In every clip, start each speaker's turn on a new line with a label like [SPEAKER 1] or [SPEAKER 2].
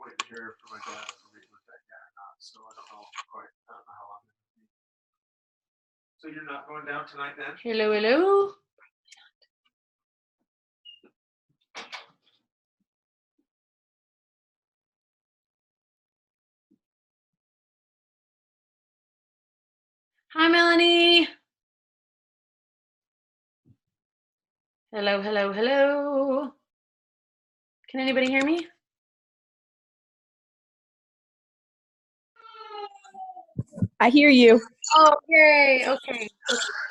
[SPEAKER 1] waiting to hear from my dad if we're meeting with that guy or not. So I don't know quite. I don't know how long it's gonna be. So you're not going down tonight then?
[SPEAKER 2] Hello, hello. Hi, Melanie. Hello, hello, hello. Can anybody hear me?
[SPEAKER 3] I hear you.
[SPEAKER 2] Oh, yay. Okay.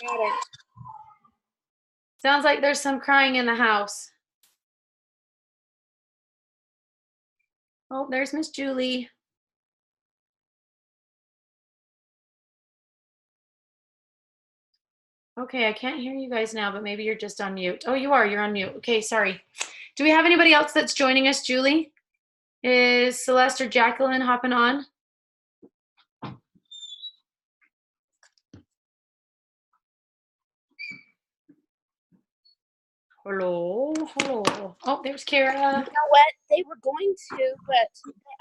[SPEAKER 2] Got it. Sounds like there's some crying in the house. Oh, there's Miss Julie. Okay, I can't hear you guys now, but maybe you're just on mute. Oh, you are. You're on mute. Okay, sorry. Do we have anybody else that's joining us, Julie? Is Celeste or Jacqueline hopping on? Hello, hello. Oh, there's Kara.
[SPEAKER 3] You know what? They were going to, but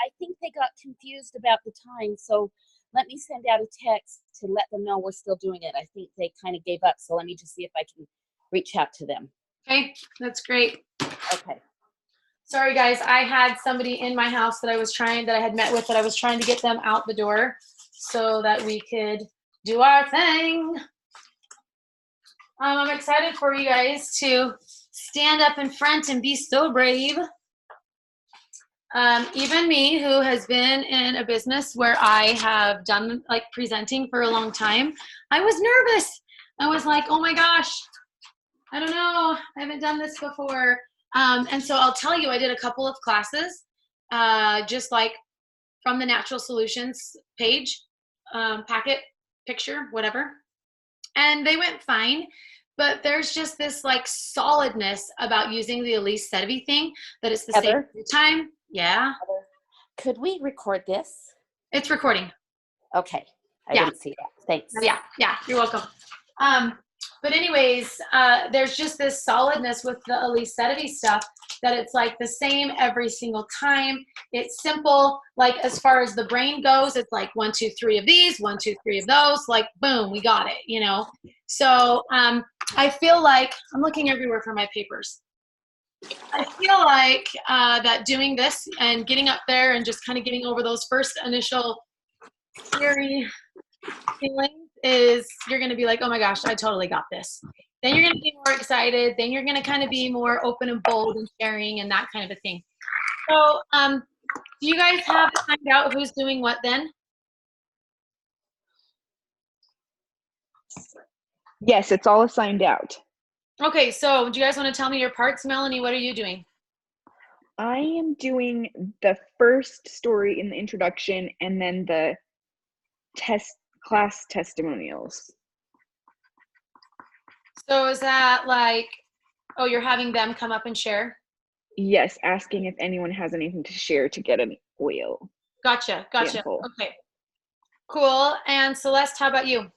[SPEAKER 3] I think they got confused about the time. So let me send out a text to let them know we're still doing it. I think they kind of gave up. So let me just see if I can reach out to them.
[SPEAKER 2] Okay, that's great.
[SPEAKER 3] Okay.
[SPEAKER 2] Sorry, guys. I had somebody in my house that I had met with that I was trying to get them out the door so that we could do our thing. I'm excited for you guys to stand up in front and be so brave. Even me, who has been in a business where I have done like presenting for a long time, I was nervous. I was like, oh my gosh, I don't know. I haven't done this before. And so I'll tell you, I did a couple of classes, just like from the Natural Solutions page, packet, picture, whatever. And they went fine. But there's just this like solidness about using the Elise Sedvey thing that it's the same every time. Yeah.
[SPEAKER 3] Could we record this?
[SPEAKER 2] It's recording.
[SPEAKER 3] Okay. I didn't see that. Thanks.
[SPEAKER 2] Yeah, you're welcome. But anyways, there's just this solidness with the Elise Sedvey stuff that it's like the same every single time. It's simple. Like as far as the brain goes, it's like 1, 2, 3 of these, 1, 2, 3 of those. Like boom, we got it. You know. So I feel like I'm looking everywhere for my papers. I feel like that doing this and getting up there and just kind of getting over those first initial scary feelings is you're going to be like, oh my gosh, I totally got this. Then you're going to be more excited. Then you're going to kind of be more open and bold and sharing and that kind of a thing. So do you guys have to find out who's doing what then?
[SPEAKER 4] Yes, it's all assigned out.
[SPEAKER 2] Okay, so do you guys want to tell me your parts? Melanie, what are you doing?
[SPEAKER 4] I am doing the first story in the introduction and then the class testimonials.
[SPEAKER 2] So is that like, oh, you're having them come up and share?
[SPEAKER 4] Yes, asking if anyone has anything to share to get an oil.
[SPEAKER 2] Gotcha.
[SPEAKER 4] Sample.
[SPEAKER 2] Okay. Cool. And Celeste, how about you?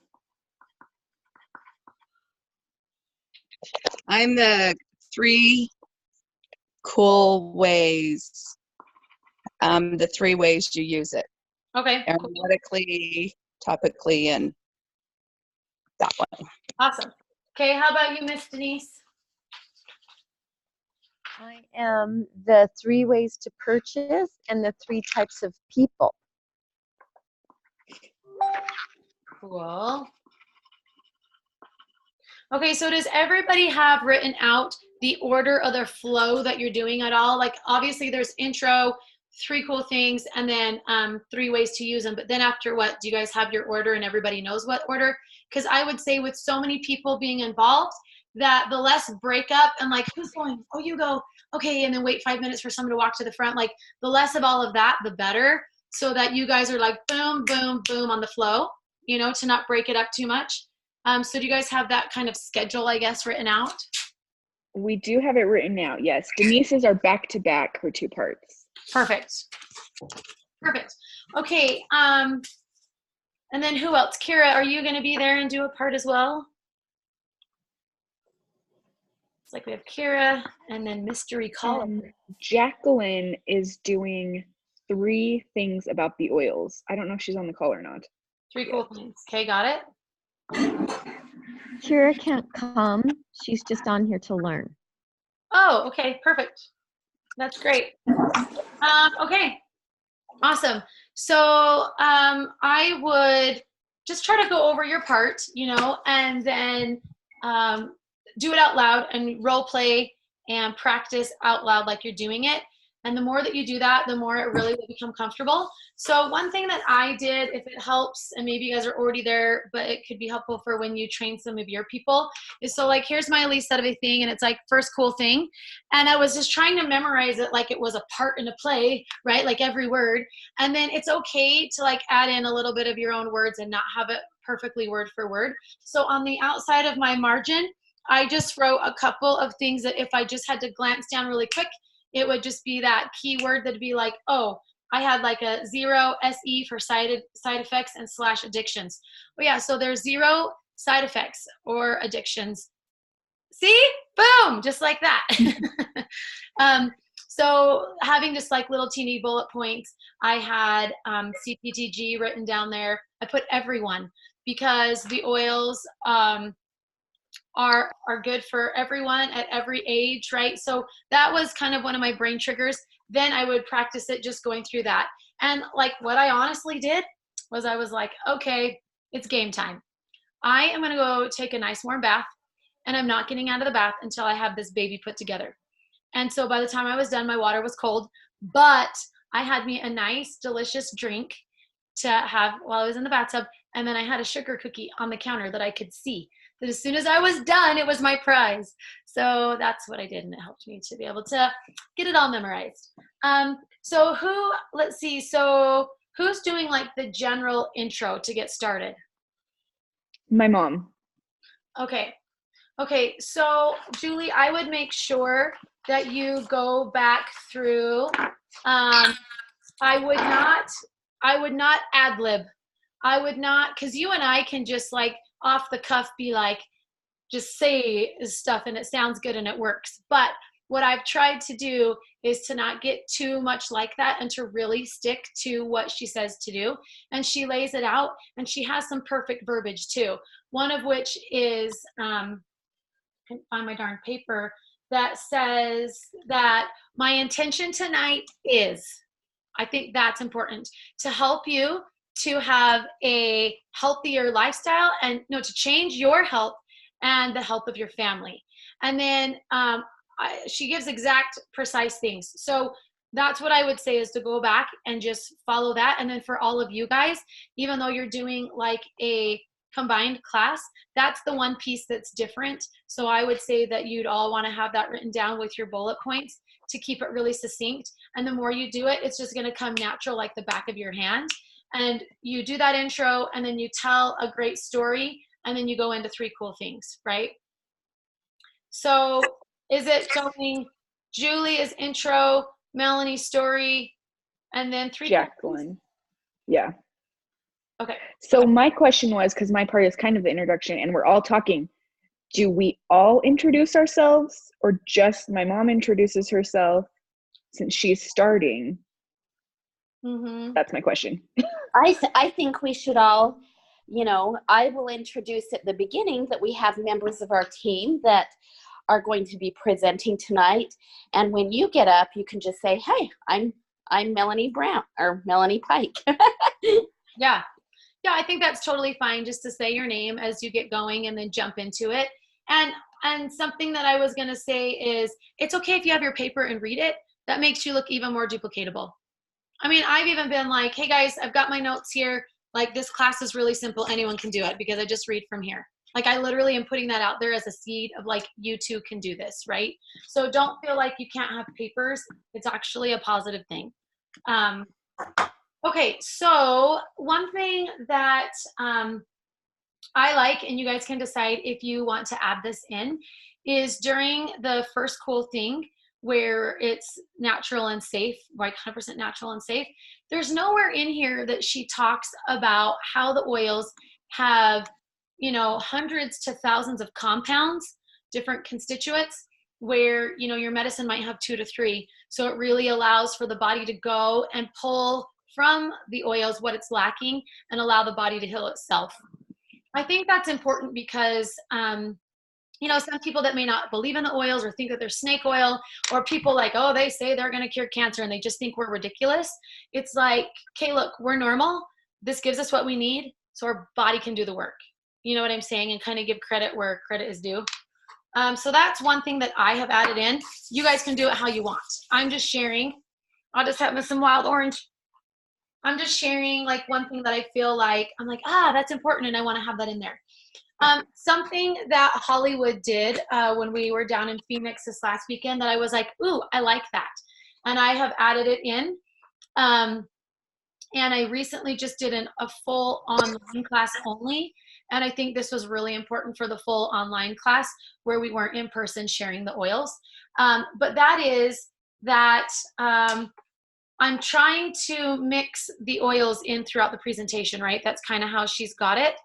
[SPEAKER 5] I'm the 3 cool ways, the 3 ways you use it.
[SPEAKER 2] Okay.
[SPEAKER 5] Aromatically, topically, and that one.
[SPEAKER 2] Awesome. Okay, how about you, Miss Denise?
[SPEAKER 6] I am the 3 ways to purchase and the 3 types of people.
[SPEAKER 2] Cool. Okay, so does everybody have written out the order of their flow that you're doing at all? Like obviously there's intro, 3 cool things, and then 3 ways to use them. But then after what, do you guys have your order and everybody knows what order? Because I would say with so many people being involved, that the less breakup and like, who's going? Oh, you go. Okay, and then wait 5 minutes for someone to walk to the front. Like the less of all of that, the better. So that you guys are like boom, boom, boom on the flow, you know, to not break it up too much. So do you guys have that kind of schedule, I guess, written out?
[SPEAKER 4] We do have it written out, yes. Denise's are back-to-back, her 2 parts.
[SPEAKER 2] Perfect. Okay, and then who else? Kira, are you going to be there and do a part as well? It's like we have Kira and then Mystery Caller.
[SPEAKER 4] Jacqueline is doing 3 things about the oils. I don't know if she's on the call or not.
[SPEAKER 2] 3 cool things. Okay, got it.
[SPEAKER 6] Kira can't come. She's just on here to learn.
[SPEAKER 2] Oh, okay, perfect. That's great. Okay, awesome. So I would just try to go over your part, and then do it out loud and role play and practice out loud like you're doing it. And the more that you do that, the more it really will become comfortable. So one thing that I did, if it helps, and maybe you guys are already there, but it could be helpful for when you train some of your people, is so like, here's my Elise Sedeve thing, and it's like first cool thing. And I was just trying to memorize it like it was a part in a play, right? Like every word. And then it's okay to like add in a little bit of your own words and not have it perfectly word for word. So on the outside of my margin, I just wrote a couple of things that if I just had to glance down really quick, it would just be that keyword that'd be like, oh, I had like a 0 SE for side effects and / addictions. But yeah, so there's 0 side effects or addictions. See? Boom! Just like that. So having just like little teeny bullet points, I had CPTG written down there. I put everyone because the oils are good for everyone at every age, right? So that was kind of one of my brain triggers. Then I would practice it just going through that. And like what I honestly did was I was like, okay, it's game time. I am gonna go take a nice warm bath, and I'm not getting out of the bath until I have this baby put together. And so by the time I was done, my water was cold, but I had me a nice, delicious drink to have while I was in the bathtub. And then I had a sugar cookie on the counter that I could see. That as soon as I was done, it was my prize. So that's what I did, and it helped me to be able to get it all memorized. So let's see, so who's doing like the general intro to get started?
[SPEAKER 4] My mom.
[SPEAKER 2] Okay, so Julie, I would make sure that you go back through. I would not ad lib. I would not, because you and I can just like off the cuff be like, just say stuff and it sounds good and it works. But what I've tried to do is to not get too much like that and to really stick to what she says to do. And she lays it out, and she has some perfect verbiage too. One of which is, I can't find my darn paper, that says that my intention tonight is, I think that's important, to help you to have a healthier lifestyle and to change your health and the health of your family. And then she gives exact precise things. So that's what I would say, is to go back and just follow that. And then for all of you guys, even though you're doing like a combined class, that's the one piece that's different. So I would say that you'd all want to have that written down with your bullet points to keep it really succinct. And the more you do it, it's just going to come natural like the back of your hand. And you do that intro, and then you tell a great story, and then you go into 3 cool things, right? So is it going Julie is intro, Melanie story, and then 3
[SPEAKER 4] Jacqueline. Yeah.
[SPEAKER 2] Okay.
[SPEAKER 4] So my question was, because my part is kind of the introduction and we're all talking, do we all introduce ourselves, or just my mom introduces herself since she's starting?
[SPEAKER 2] Mm-hmm.
[SPEAKER 4] That's my question.
[SPEAKER 3] I think we should all, I will introduce at the beginning that we have members of our team that are going to be presenting tonight. And when you get up, you can just say, hey, I'm Melanie Brown or Melanie Pike.
[SPEAKER 2] Yeah, I think that's totally fine, just to say your name as you get going and then jump into it. And something that I was going to say is, it's okay if you have your paper and read it. That makes you look even more duplicatable. I mean, I've even been like, hey guys, I've got my notes here. Like, this class is really simple. Anyone can do it because I just read from here. Like, I literally am putting that out there as a seed of like, you too can do this, right? So don't feel like you can't have papers. It's actually a positive thing. Okay, so one thing that I like, and you guys can decide if you want to add this in, is during the first cool thing, where it's natural and safe, like 100% natural and safe, there's nowhere in here that she talks about how the oils have, hundreds to thousands of compounds, different constituents, where, you know, your medicine might have 2 to 3. So it really allows for the body to go and pull from the oils what it's lacking and allow the body to heal itself. I think that's important because, you know, some people that may not believe in the oils or think that they're snake oil, or people like, oh, they say they're going to cure cancer and they just think we're ridiculous. It's like, okay, look, we're normal. This gives us what we need so our body can do the work. You know what I'm saying? And kind of give credit where credit is due. So that's one thing that I have added in. You guys can do it how you want. I'm just sharing. I'll just have some wild orange. I'm just sharing like one thing that I feel like, I'm like, that's important and I want to have that in there. Something that Hollywood did when we were down in Phoenix this last weekend that I was like, ooh, I like that. And I have added it in. And I recently just did a full online class only. And I think this was really important for the full online class where we weren't in person sharing the oils. But that is that I'm trying to mix the oils in throughout the presentation, right? That's kind of how she's got it.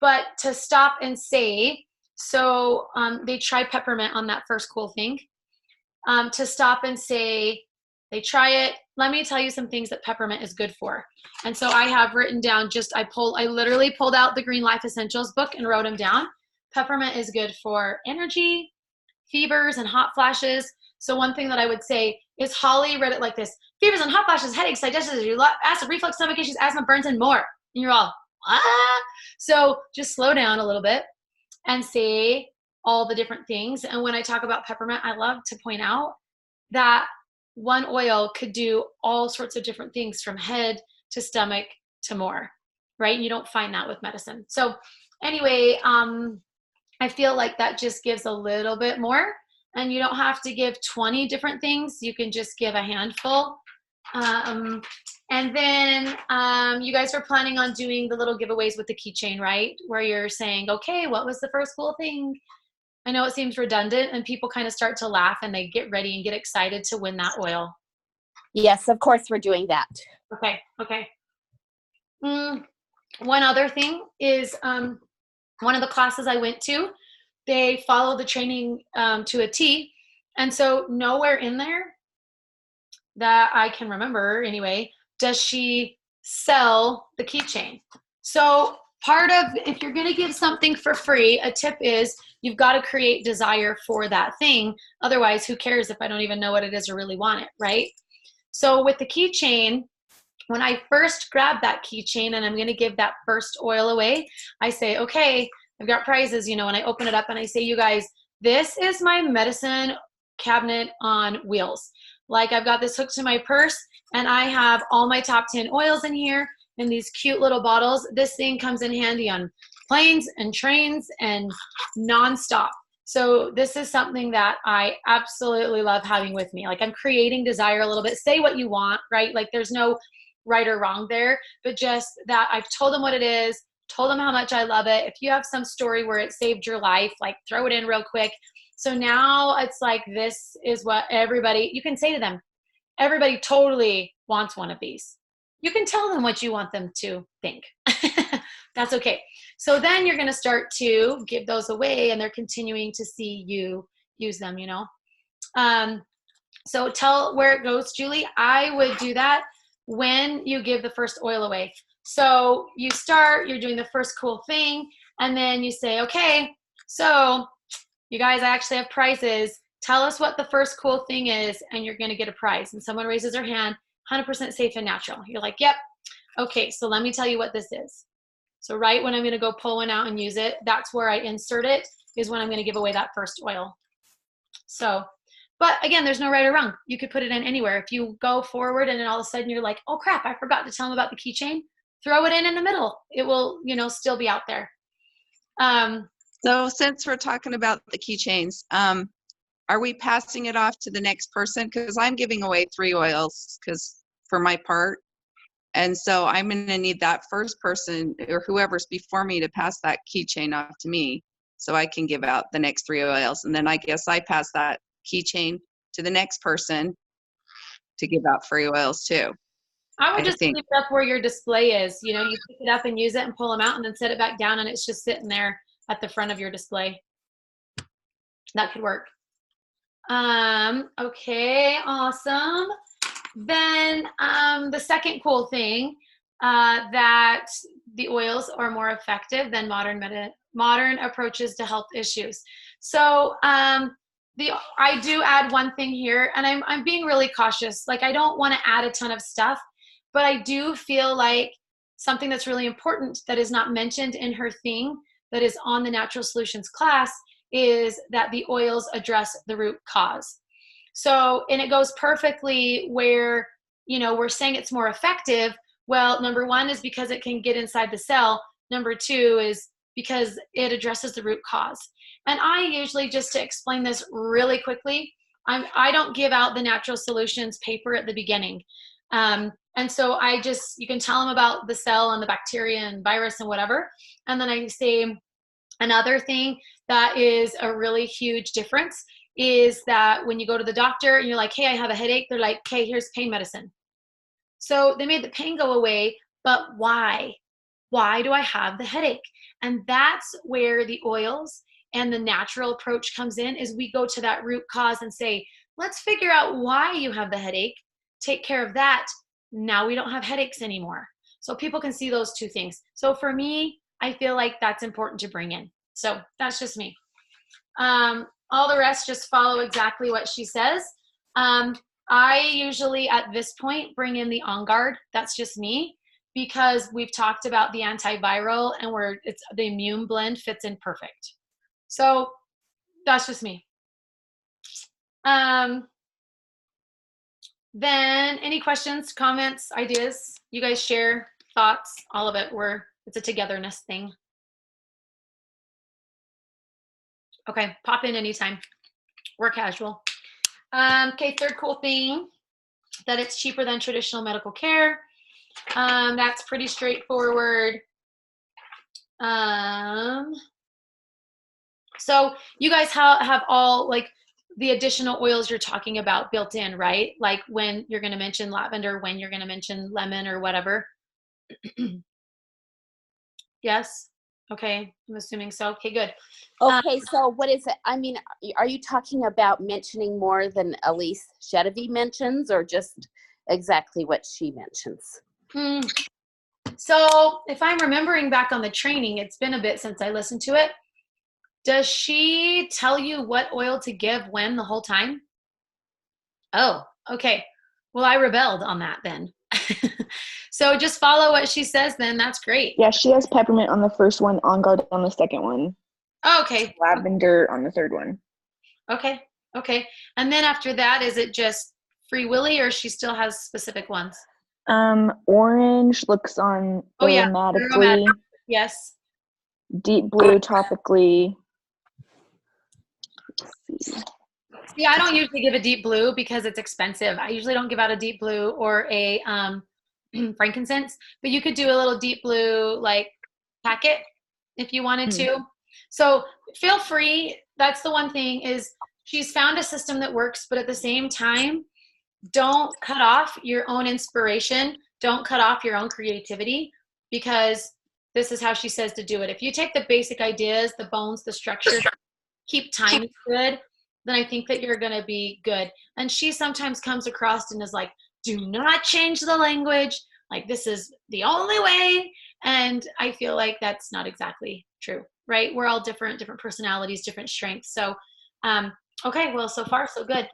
[SPEAKER 2] But to stop and say, so they try peppermint on that first cool thing. To stop and say, they try it. Let me tell you some things that peppermint is good for. And so I have written down I literally pulled out the Green Life Essentials book and wrote them down. Peppermint is good for energy, fevers, and hot flashes. So one thing that I would say is Holly read it like this: fevers and hot flashes, headaches, digestion, acid reflux, stomach issues, asthma, burns, and more. And you're all, what? So just slow down a little bit and say all the different things. And when I talk about peppermint, I love to point out that one oil could do all sorts of different things from head to stomach to more, right? And you don't find that with medicine. So anyway, I feel like that just gives a little bit more, and you don't have to give 20 different things. You can just give a handful. And then you guys are planning on doing the little giveaways with the keychain, right? Where you're saying, okay, what was the first cool thing? I know it seems redundant and people kind of start to laugh and they get ready and get excited to win that oil.
[SPEAKER 3] Yes, of course we're doing that.
[SPEAKER 2] Okay. One other thing is one of the classes I went to, they follow the training to a T. And so nowhere in there that I can remember anyway, does she sell the keychain. So part of, if you're going to give something for free, a tip is you've got to create desire for that thing. Otherwise, who cares if I don't even know what it is or really want it, right? So with the keychain, when I first grab that keychain and I'm going to give that first oil away, I say, okay, I've got prizes, and I open it up and I say, you guys, this is my medicine cabinet on wheels. Like, I've got this hooked to my purse and I have all my top 10 oils in here in these cute little bottles. This thing comes in handy on planes and trains and nonstop. So this is something that I absolutely love having with me. Like, I'm creating desire a little bit. Say what you want, right? Like, there's no right or wrong there, but just that I've told them what it is, told them how much I love it. If you have some story where it saved your life, like, throw it in real quick. So now it's like, this is what everybody, you can say to them, everybody totally wants one of these. You can tell them what you want them to think. That's okay. So then you're going to start to give those away and they're continuing to see you use them, So tell where it goes, Julie. I would do that when you give the first oil away. So you start, you're doing the first cool thing, and then you say, okay, so you guys, I actually have prizes. Tell us what the first cool thing is, and you're going to get a prize. And someone raises their hand, 100% safe and natural. You're like, yep. Okay, so let me tell you what this is. So right when I'm going to go pull one out and use it, that's where I insert it, is when I'm going to give away that first oil. So, but again, there's no right or wrong. You could put it in anywhere. If you go forward and then all of a sudden you're like, oh crap, I forgot to tell them about the keychain, throw it in the middle. It will, still be out there.
[SPEAKER 5] So since we're talking about the keychains, are we passing it off to the next person? Because I'm giving away 3 oils for my part. And so I'm going to need that first person or whoever's before me to pass that keychain off to me so I can give out the next 3 oils. And then I guess I pass that keychain to the next person to give out free oils too.
[SPEAKER 2] I would just leave it up where your display is. You pick it up and use it and pull them out and then set it back down and it's just sitting there at the front of your display. That could work. Okay, awesome. Then the second cool thing that the oils are more effective than modern approaches to health issues. So I do add one thing here, and I'm being really cautious. Like I don't want to add a ton of stuff, but I do feel like something that's really important that is not mentioned in her thing that is on the Natural Solutions class is that the oils address the root cause. So, and it goes perfectly where, you know, we're saying it's more effective. Well, number one is because it can get inside the cell. Number two is because it addresses the root cause. And I usually, just to explain this really quickly, I don't give out the Natural Solutions paper at the beginning. And so I just, you can tell them about the cell and the bacteria and virus and whatever. And then I say another thing that is a really huge difference is that when you go to the doctor and you're like, hey, I have a headache, they're like, okay, here's pain medicine. So they made the pain go away, but why? Why do I have the headache? And that's where the oils and the natural approach comes in, is we go to that root cause and say, let's figure out why you have the headache, take care of that. Now we don't have headaches anymore. So people can see those two things. So for me, I feel like that's important to bring in. So that's just me. All the rest just follow exactly what she says. I usually at this point bring in the On Guard. That's just me, because we've talked about the antiviral and it's the immune blend fits in perfect. So that's just me. Then any questions, comments, ideas? You guys share thoughts, all of it. It's a togetherness thing. Okay, pop in anytime. We're casual. Okay, third cool thing, that it's cheaper than traditional medical care. That's pretty straightforward. So you guys have all like the additional oils you're talking about built in, right? Like when you're going to mention lavender, when you're going to mention lemon or whatever. Yes? Okay, I'm assuming so. Okay, good.
[SPEAKER 3] Okay, so what is it? I mean, are you talking about mentioning more than Elise Chedevy mentions, or just exactly what she mentions?
[SPEAKER 2] So if I'm remembering back on the training, it's been a bit since I listened to it. Does she tell you what oil to give when the whole time? Oh, okay. Well, I rebelled on that then. So just follow what she says then. That's great.
[SPEAKER 4] Yeah, she has peppermint on the first one, On Guard on the second one.
[SPEAKER 2] Oh, okay.
[SPEAKER 4] Lavender on the third one.
[SPEAKER 2] Okay. Okay. And then after that, is it just Free Willy, or she still has specific ones?
[SPEAKER 4] Orange looks on
[SPEAKER 2] Oh, yeah.
[SPEAKER 4] aromatically.
[SPEAKER 2] Aromatic. Yes.
[SPEAKER 4] Deep blue topically. Let's see.
[SPEAKER 2] See, I don't usually give a deep blue because it's expensive. I usually don't give out a deep blue or a frankincense, but you could do a little deep blue like packet if you wanted to. So feel free. That's the one thing, is she's found a system that works, but at the same time, don't cut off your own inspiration. Don't cut off your own creativity, because this is how she says to do it. If you take the basic ideas, the bones, the structure, keep time good, then I think that you're going to be good. And she sometimes comes across and is like, do not change the language. Like, this is the only way. And I feel like that's not exactly true, right? We're all different personalities, different strengths. So, okay, well, so far, so good.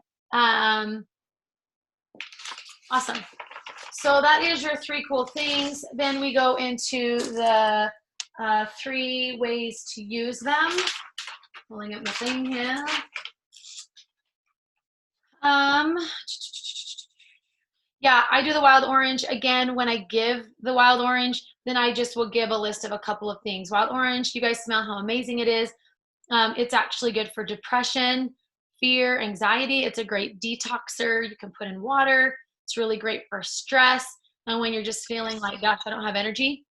[SPEAKER 2] Awesome. So that is your 3 cool things. Then we go into the 3 ways to use them. Pulling up my thing here. Yeah, I do the wild orange. Again, when I give the wild orange, then I just will give a list of a couple of things. Wild orange, you guys smell how amazing it is. It's actually good for depression, fear, anxiety. It's a great detoxer. You can put in water. It's really great for stress. And when you're just feeling like, gosh, I don't have energy,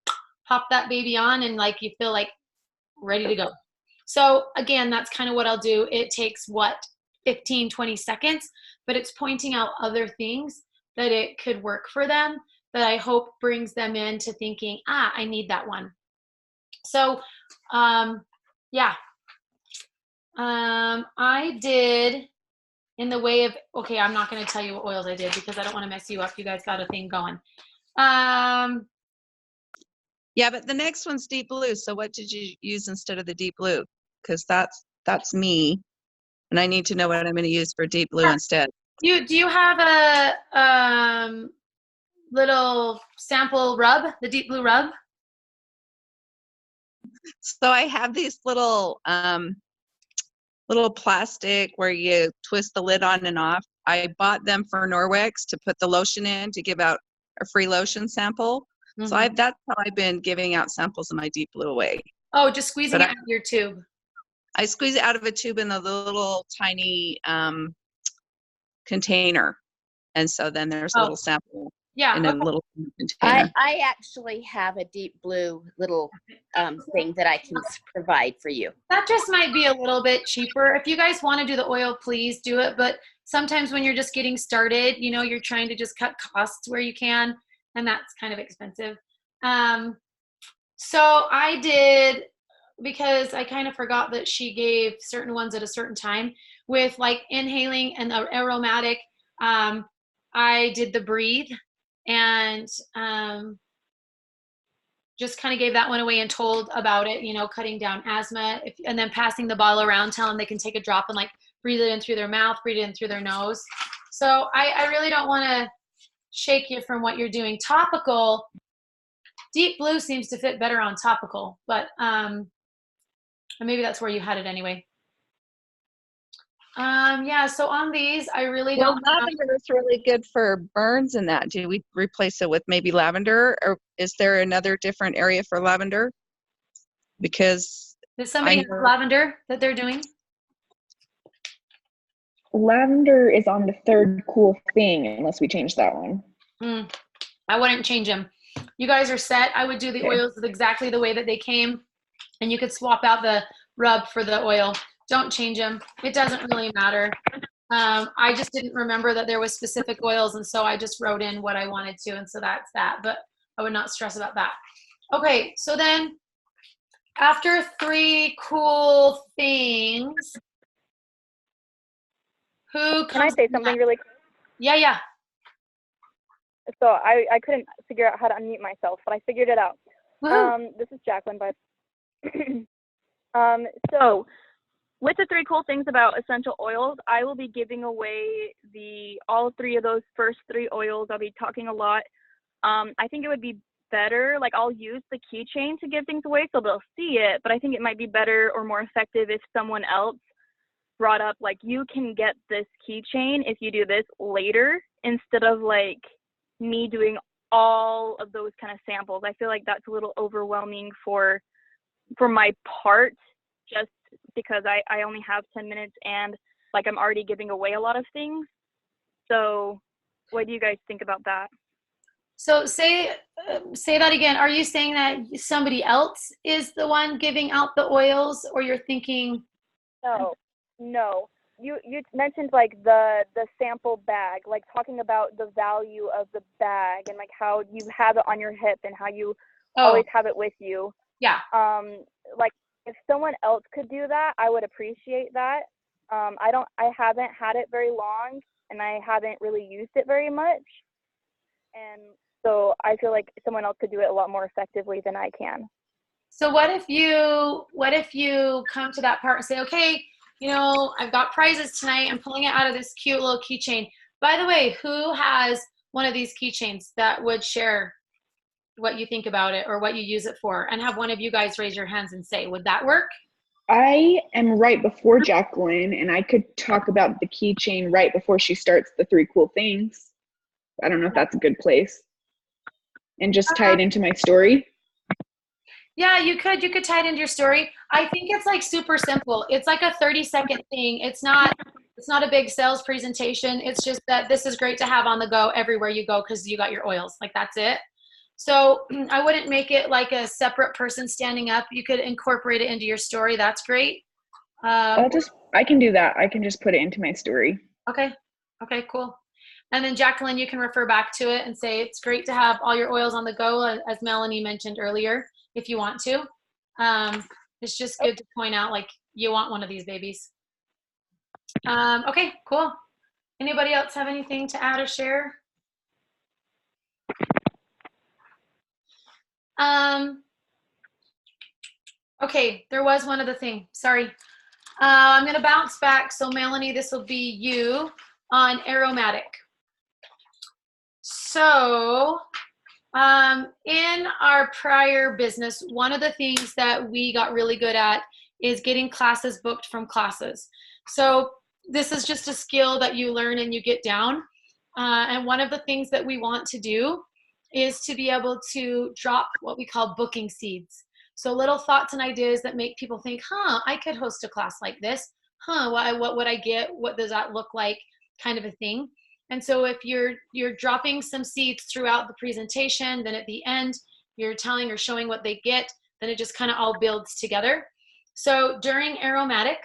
[SPEAKER 2] pop that baby on and like you feel like ready to go. So again, that's kind of what I'll do. It takes 15, 20 seconds, but it's pointing out other things that it could work for them that I hope brings them into thinking, I need that one. So, yeah. I did in the way of, okay, I'm not going to tell you what oils I did because I don't want to mess you up. You guys got a thing going.
[SPEAKER 5] Yeah, but the next one's deep blue. So what did you use instead of the deep blue? Because that's me, and I need to know what I'm going to use for deep blue instead.
[SPEAKER 2] Do you have a little sample rub, the deep blue rub?
[SPEAKER 5] So I have these little plastic where you twist the lid on and off. I bought them for Norwex to put the lotion in to give out a free lotion sample. So
[SPEAKER 2] Mhm.
[SPEAKER 5] that's how I've been giving out samples of my deep blue away.
[SPEAKER 2] Oh, just squeezing
[SPEAKER 5] But
[SPEAKER 2] it out of your tube.
[SPEAKER 5] I squeeze it out of a tube in the little tiny container. And so then there's a
[SPEAKER 2] Oh,
[SPEAKER 5] little sample
[SPEAKER 2] yeah.
[SPEAKER 5] in a
[SPEAKER 2] Okay.
[SPEAKER 5] little container.
[SPEAKER 3] I actually have a deep blue little thing that I can provide for you.
[SPEAKER 2] That just might be a little bit cheaper. If you guys want to do the oil, please do it. But sometimes when you're just getting started, you know, you're trying to just cut costs where you can, and that's kind of expensive. So I did, because I kind of forgot that she gave certain ones at a certain time with like inhaling and aromatic. I did the breathe and just kind of gave that one away and told about it, you know, cutting down asthma, and then passing the bottle around, telling them they can take a drop and like breathe it in through their mouth, breathe it in through their nose. So I really don't want to shake you from what you're doing. Topical, deep blue seems to fit better on topical, but maybe that's where you had it anyway. Yeah, so on these, I really
[SPEAKER 5] Well,
[SPEAKER 2] don't know.
[SPEAKER 5] lavender is really good for burns and that. Do we replace it with maybe lavender, or is there another different area for lavender? Because
[SPEAKER 2] Does somebody have lavender that they're doing?
[SPEAKER 4] Lavender is on the third cool thing unless we change that one.
[SPEAKER 2] I wouldn't change them. You guys are set. I would do the
[SPEAKER 4] Okay.
[SPEAKER 2] oils exactly the way that they came, and you could swap out the rub for the oil. Don't change them. It doesn't really matter. I just didn't remember that there was specific oils, and so I just wrote in what I wanted to, and so that's that. But I would not stress about that. Okay, so then after 3 cool things, who
[SPEAKER 7] Can I
[SPEAKER 2] comes
[SPEAKER 7] say
[SPEAKER 2] next?
[SPEAKER 7] something really quick?
[SPEAKER 2] Yeah.
[SPEAKER 7] So I couldn't figure out how to unmute myself, but I figured it out.
[SPEAKER 2] Woohoo.
[SPEAKER 7] This is Jacqueline, by so with the 3 cool things about essential oils, I will be giving away all 3 of those first 3 oils. I'll be talking a lot. I think it would be better, like I'll use the keychain to give things away so they'll see it, but I think it might be better or more effective if someone else brought up, like, you can get this keychain if you do this later, instead of like me doing all of those kind of samples. I feel like that's a little overwhelming for my part, just because I only have 10 minutes and like I'm already giving away a lot of things. So what do you guys think about that?
[SPEAKER 2] So say that again. Are you saying that somebody else is the one giving out the oils, or you're thinking?
[SPEAKER 7] No. You mentioned like the sample bag, like talking about the value of the bag and like how you have it on your hip and how you always have it with you.
[SPEAKER 2] Yeah.
[SPEAKER 7] Like if someone else could do that, I would appreciate that. I haven't had it very long and I haven't really used it very much. And so I feel like someone else could do it a lot more effectively than I can.
[SPEAKER 2] So what if you come to that part and say, okay, you know, I've got prizes tonight. I'm pulling it out of this cute little keychain. By the way, who has one of these keychains that would share what you think about it or what you use it for? And have one of you guys raise your hands and say, would that work?
[SPEAKER 4] I am right before Jacqueline, and I could talk about the keychain right before she starts the 3 cool things. I don't know if that's a good place. And just tie it into my story.
[SPEAKER 2] Yeah, you could tie it into your story. I think it's like super simple. It's like a 30-second thing. It's not a big sales presentation. It's just that this is great to have on the go everywhere you go because you got your oils. Like, that's it. So I wouldn't make it like a separate person standing up. You could incorporate it into your story. That's great.
[SPEAKER 4] I can do that. I can just put it into my story.
[SPEAKER 2] Okay, cool. And then Jacqueline, you can refer back to it and say it's great to have all your oils on the go, as Melanie mentioned earlier, if you want to. It's just good to point out, like, you want one of these babies. Okay, cool. Anybody else have anything to add or share? Okay, there was one other thing. Sorry. I'm going to bounce back. So Melanie, this will be you on Aromatic. So in our prior business, one of the things that we got really good at is getting classes booked from classes. So this is just a skill that you learn and you get down. And one of the things that we want to do is to be able to drop what we call booking seeds. So little thoughts and ideas that make people think, I could host a class like this. What would I get? What does that look like? Kind of a thing. And so if you're dropping some seeds throughout the presentation, then at the end, you're telling or showing what they get, then it just kind of all builds together. So during Aromatic,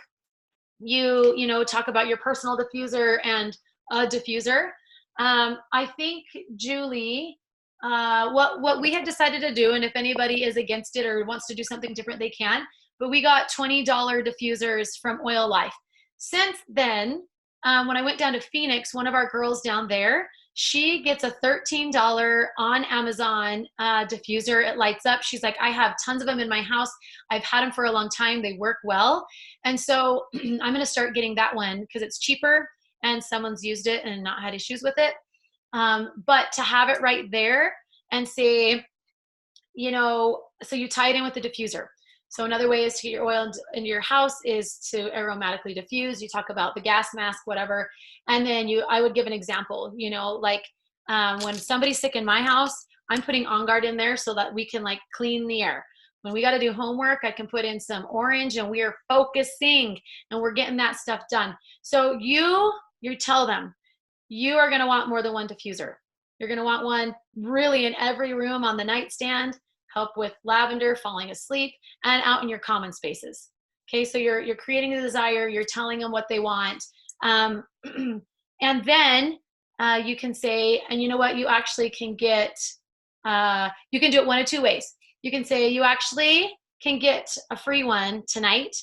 [SPEAKER 2] you know, talk about your personal diffuser and a diffuser. I think, Julie, what we had decided to do, and if anybody is against it or wants to do something different, they can, but we got $20 diffusers from Oil Life. Since then, when I went down to Phoenix, one of our girls down there, she gets a $13 on Amazon diffuser. It lights up. She's like, I have tons of them in my house. I've had them for a long time. They work well. And so I'm going to start getting that one because it's cheaper and someone's used it and not had issues with it. But to have it right there and say, you know, so you tie it in with the diffuser. So another way is to get your oil into your house is to aromatically diffuse. You talk about the gas mask, whatever. And then I would give an example, you know, like when somebody's sick in my house, I'm putting On Guard in there so that we can like clean the air. When we got to do homework, I can put in some orange and we are focusing and we're getting that stuff done. So you tell them you are going to want more than one diffuser. You're going to want one really in every room on the nightstand, help with lavender, falling asleep, and out in your common spaces. Okay, so you're creating a desire, you're telling them what they want. And then you can say, and you know what, you actually can get, you can do it one of two ways. You can say you actually can get a free one tonight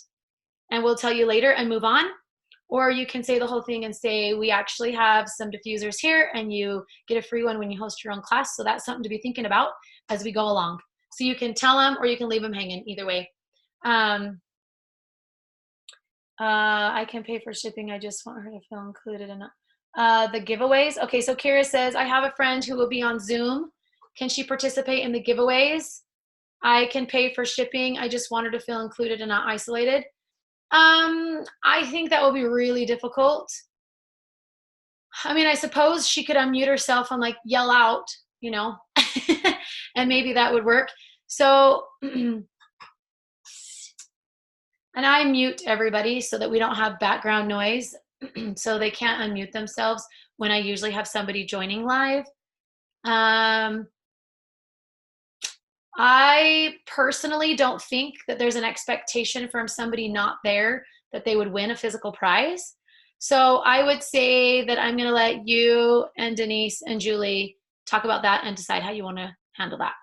[SPEAKER 2] and we'll tell you later and move on. Or you can say the whole thing and say, we actually have some diffusers here and you get a free one when you host your own class. So that's something to be thinking about as we go along. So you can tell them or you can leave them hanging, either way. I can pay for shipping. I just want her to feel included in the giveaways. Okay, so Kara says, I have a friend who will be on Zoom. Can she participate in the giveaways? I can pay for shipping. I just want her to feel included and not isolated. I think that will be really difficult. I mean, I suppose she could unmute herself and like yell out, you know, and maybe that would work. So, and I mute everybody so that we don't have background noise. So they can't unmute themselves when I usually have somebody joining live. I personally don't think that there's an expectation from somebody not there that they would win a physical prize. So I would say that I'm going to let you and Denise and Julie talk about that and decide how you want to handle that.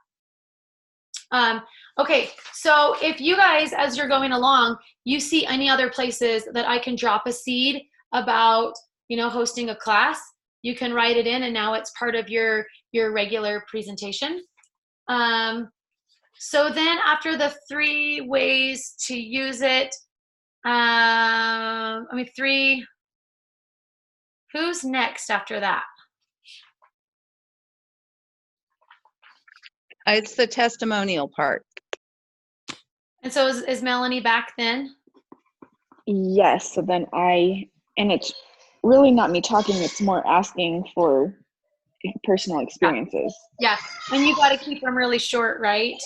[SPEAKER 2] Okay, so if you guys, as you're going along, you see any other places that I can drop a seed about, you know, hosting a class, you can write it in and now it's part of your regular presentation. So then after the 3 ways to use it, who's next after that?
[SPEAKER 5] It's the testimonial part.
[SPEAKER 2] And so is Melanie back then?
[SPEAKER 4] Yes, so then and it's really not me talking, it's more asking for personal experiences.
[SPEAKER 2] Yeah, and you got to keep them really short, right?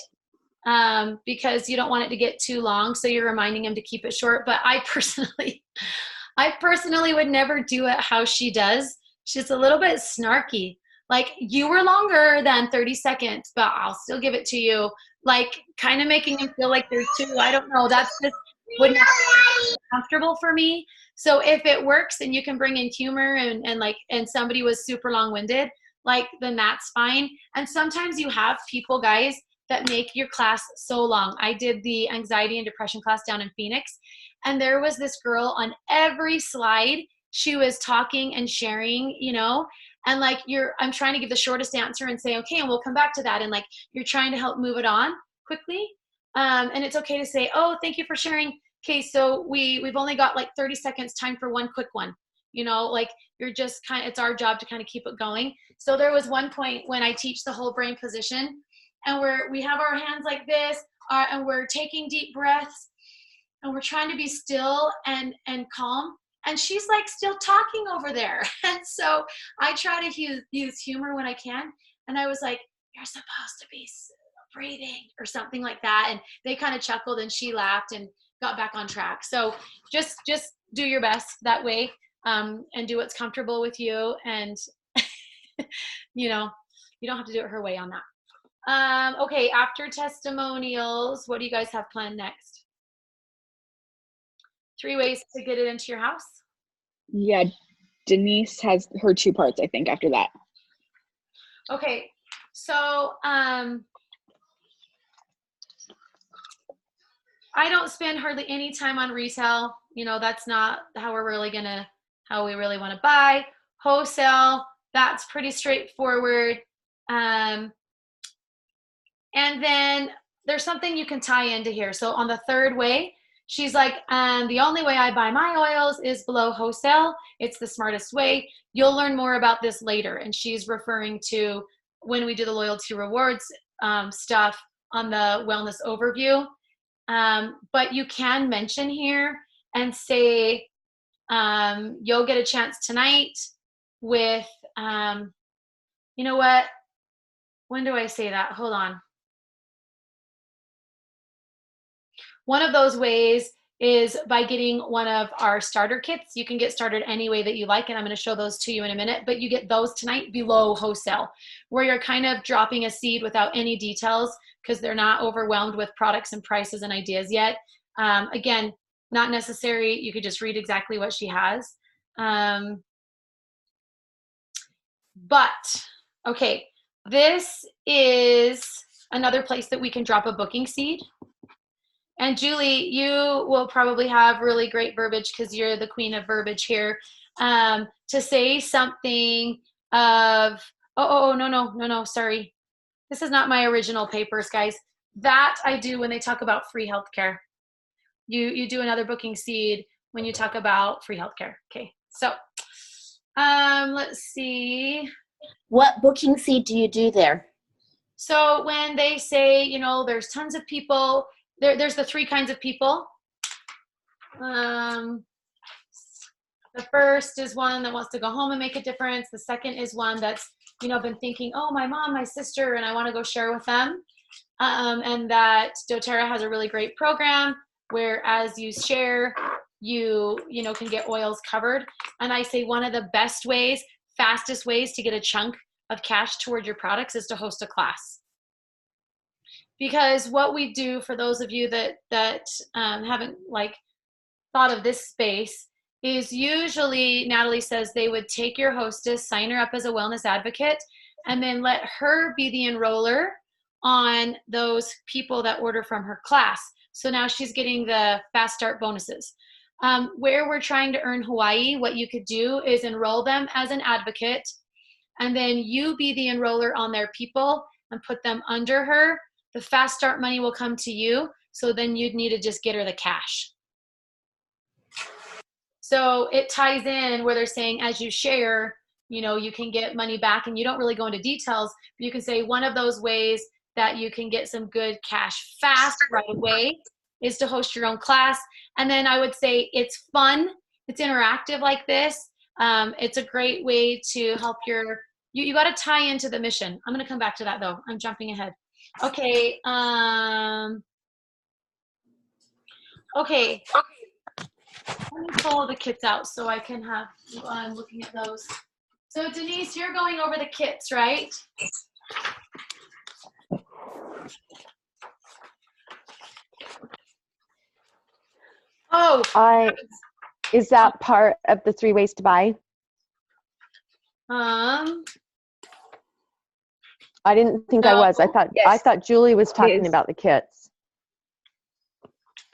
[SPEAKER 2] Because you don't want it to get too long, so you're reminding them to keep it short. But I personally would never do it how she does. She's a little bit snarky. Like, you were longer than 30 seconds, but I'll still give it to you. Like, kind of making them feel like they're too, I don't know, that's just wouldn't be comfortable for me. So if it works and you can bring in humor and somebody was super long-winded, like, then that's fine. And sometimes you have people, guys, that make your class so long. I did the anxiety and depression class down in Phoenix, and there was this girl on every slide. She was talking and sharing, you know, and like I'm trying to give the shortest answer and say, okay, and we'll come back to that. And like, you're trying to help move it on quickly. And it's okay to say, oh, thank you for sharing. Okay, so we've only got like 30 seconds time for one quick one. You know, like you're just it's our job to kind of keep it going. So there was one point when I teach the whole brain position, and we have our hands like this, and we're taking deep breaths, and we're trying to be still and calm. And she's like still talking over there. And so I try to use humor when I can. And I was like, you're supposed to be breathing or something like that. And they kind of chuckled, and she laughed and got back on track. So just do your best that way, and do what's comfortable with you. And, you know, you don't have to do it her way on that. Okay, after testimonials, what do you guys have planned next? 3 ways to get it into your house?
[SPEAKER 4] Yeah, Denise has her 2 parts, I think, after that.
[SPEAKER 2] Okay, so I don't spend hardly any time on retail. You know, that's not how we really want to buy. Wholesale, that's pretty straightforward. And then there's something you can tie into here. So on the 3rd way, she's like, the only way I buy my oils is below wholesale. It's the smartest way. You'll learn more about this later. And she's referring to when we do the loyalty rewards stuff on the wellness overview. But you can mention here and say, you'll get a chance tonight with, you know what? When do I say that? Hold on. One of those ways is by getting one of our starter kits. You can get started any way that you like, and I'm going to show those to you in a minute, but you get those tonight below wholesale, where you're kind of dropping a seed without any details because they're not overwhelmed with products and prices and ideas yet. Again, not necessary. You could just read exactly what she has. But, okay, this is another place that we can drop a booking seed. And Julie, you will probably have really great verbiage because you're the queen of verbiage here, to say something of, no, sorry. This is not my original papers, guys. That I do when they talk about free healthcare. You do another booking seed when you talk about free healthcare. Okay, so let's see.
[SPEAKER 3] What booking seed do you do there?
[SPEAKER 2] So when they say, you know, there's tons of people, there's the 3 kinds of people. The first is one that wants to go home and make a difference. The second is one that's, you know, been thinking, oh, my mom, my sister, and I want to go share with them. And that doTERRA has a really great program where as you share, you know, can get oils covered. And I say one of the best ways, fastest ways to get a chunk of cash toward your products is to host a class. Because what we do, for those of you that haven't like thought of this space, is usually Natalie says they would take your hostess, sign her up as a wellness advocate, and then let her be the enroller on those people that order from her class. So now she's getting the fast start bonuses. Where we're trying to earn Hawaii, what you could do is enroll them as an advocate, and then you be the enroller on their people and put them under her. The fast start money will come to you, so then you'd need to just get her the cash. So it ties in where they're saying as you share, you know, you can get money back, and you don't really go into details, but you can say one of those ways that you can get some good cash fast right away is to host your own class. And then I would say it's fun, it's interactive like this. It's a great way to help you got to tie into the mission. I'm going to come back to that though. I'm jumping ahead. Okay. Okay. Let me pull the kits out so I can have, I'm looking at those. So Denise, you're going over the kits, right? Oh.
[SPEAKER 6] Is that part of the 3 ways to buy? I didn't think I was. I
[SPEAKER 2] No.
[SPEAKER 6] thought
[SPEAKER 4] Yes,
[SPEAKER 6] Julie was talking
[SPEAKER 4] is.
[SPEAKER 6] about the kits.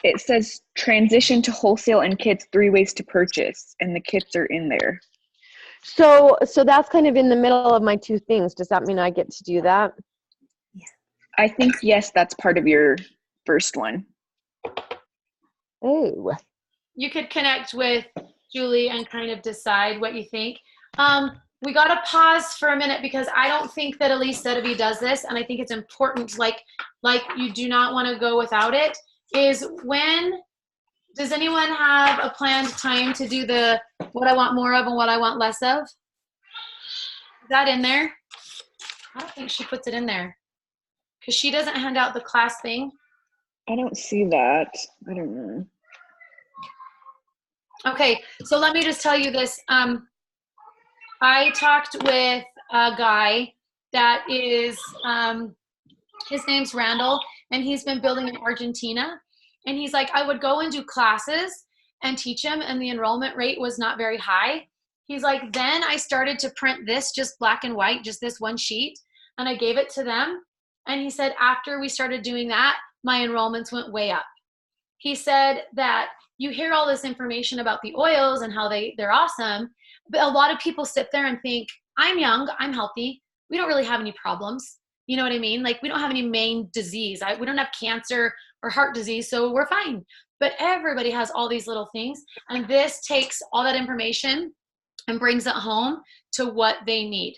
[SPEAKER 4] It says transition to wholesale and kits, 3 ways to purchase, and the kits are in there.
[SPEAKER 6] So that's kind of in the middle of my two things. Does that mean I get to do that?
[SPEAKER 4] I think, yes, that's part of your first one.
[SPEAKER 6] Oh,
[SPEAKER 2] You could connect with Julie and kind of decide what you think. We got to pause for a minute because I don't think that Elise Sedeby does this, and I think it's important. Like you do not want to go without it. Is when does anyone have a planned time to do the what I want more of and what I want less of? Is that in there? I don't think she puts it in there because she doesn't hand out the class thing.
[SPEAKER 4] I don't see that. I don't know.
[SPEAKER 2] Okay, so let me just tell you this. I talked with a guy that is, his name's Randall, and he's been building in Argentina. And he's like, I would go and do classes and teach him, and the enrollment rate was not very high. He's like, then I started to print this, just black and white, just this one sheet, and I gave it to them. And he said, after we started doing that, my enrollments went way up. He said that you hear all this information about the oils and how they're awesome, but a lot of people sit there and think, I'm young, I'm healthy, we don't really have any problems. You know what I mean? Like, we don't have any main disease. We don't have cancer or heart disease, so we're fine. But everybody has all these little things, and this takes all that information and brings it home to what they need.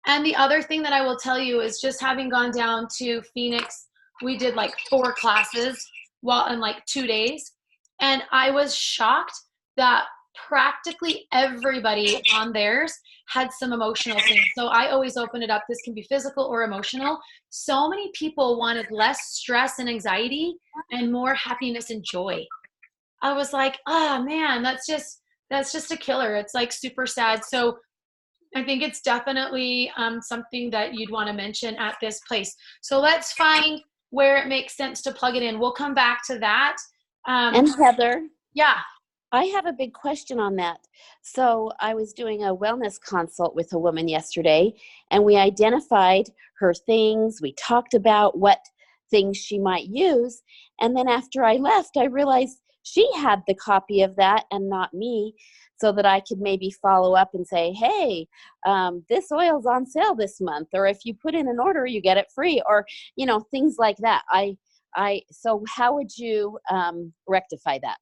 [SPEAKER 2] And the other thing that I will tell you is just having gone down to Phoenix, we did like 4 classes in like 2 days. And I was shocked that practically everybody on theirs had some emotional things. So I always open it up. This can be physical or emotional. So many people wanted less stress and anxiety and more happiness and joy. I was like, oh man, that's just a killer. It's like super sad. So I think it's definitely something that you'd want to mention at this place. So let's find where it makes sense to plug it in. We'll come back to that.
[SPEAKER 3] And Heather,
[SPEAKER 2] Yeah.
[SPEAKER 3] I have a big question on that. So I was doing a wellness consult with a woman yesterday, and we identified her things. We talked about what things she might use. And then after I left, I realized she had the copy of that and not me, so that I could maybe follow up and say, hey, this oil's on sale this month, or if you put in an order, you get it free, or, you know, things like that. So how would you rectify that?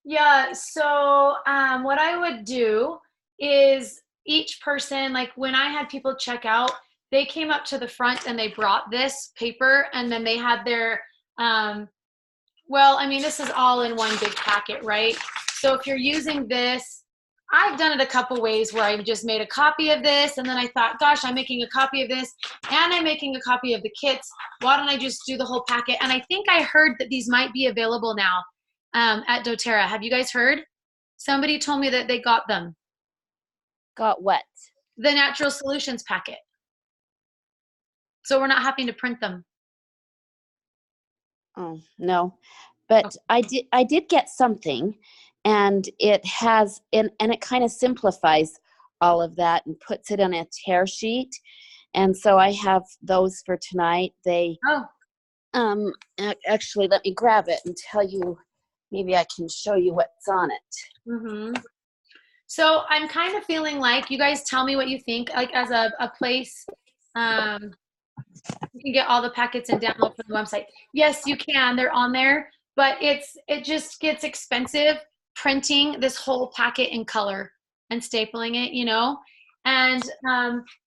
[SPEAKER 2] Yeah, so what I would do is each person, like when I had people check out, they came up to the front and they brought this paper, and then they had their, well, I mean, this is all in one big packet, right? So if you're using this, I've done it a couple ways where I've just made a copy of this, and then I thought, gosh, I'm making a copy of this, and I'm making a copy of the kits. Why don't I just do the whole packet? And I think I heard that these might be available now. At doTERRA. Have you guys heard? Somebody told me that they got them.
[SPEAKER 3] Got what?
[SPEAKER 2] The Natural Solutions packet. So we're not having to print them.
[SPEAKER 3] Oh, no. But I did get something, and it has, and it kind of simplifies all of that and puts it on a tear sheet. And so I have those for tonight. Actually, let me grab it and tell you. Maybe I can show you what's on it.
[SPEAKER 2] Mm-hmm. So I'm kind of feeling like, you guys tell me what you think, like as a place, you can get all the packets and download from the website. Yes, you can, they're on there, but it just gets expensive printing this whole packet in color and stapling it, you know? And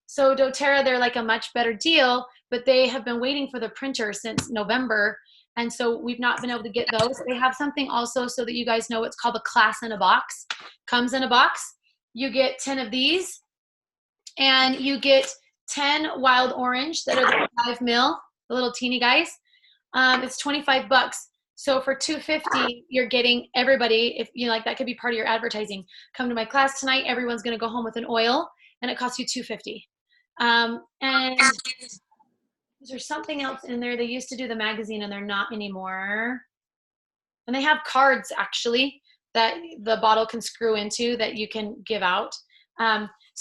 [SPEAKER 2] so doTERRA, they're like a much better deal, but they have been waiting for the printer since November. And so we've not been able to get those. They have something also, so that you guys know, it's called a class in a box. Comes in a box. You get 10 of these, and you get 10 wild orange that are the 5 ml, the little teeny guys. It's $25. So for $2.50, you're getting everybody. If you like, that could be part of your advertising. Come to my class tonight. Everyone's going to go home with an oil, and it costs you $2.50. And there's something else in there. They used to do the magazine, and they're not anymore. And they have cards, actually, that the bottle can screw into that you can give out.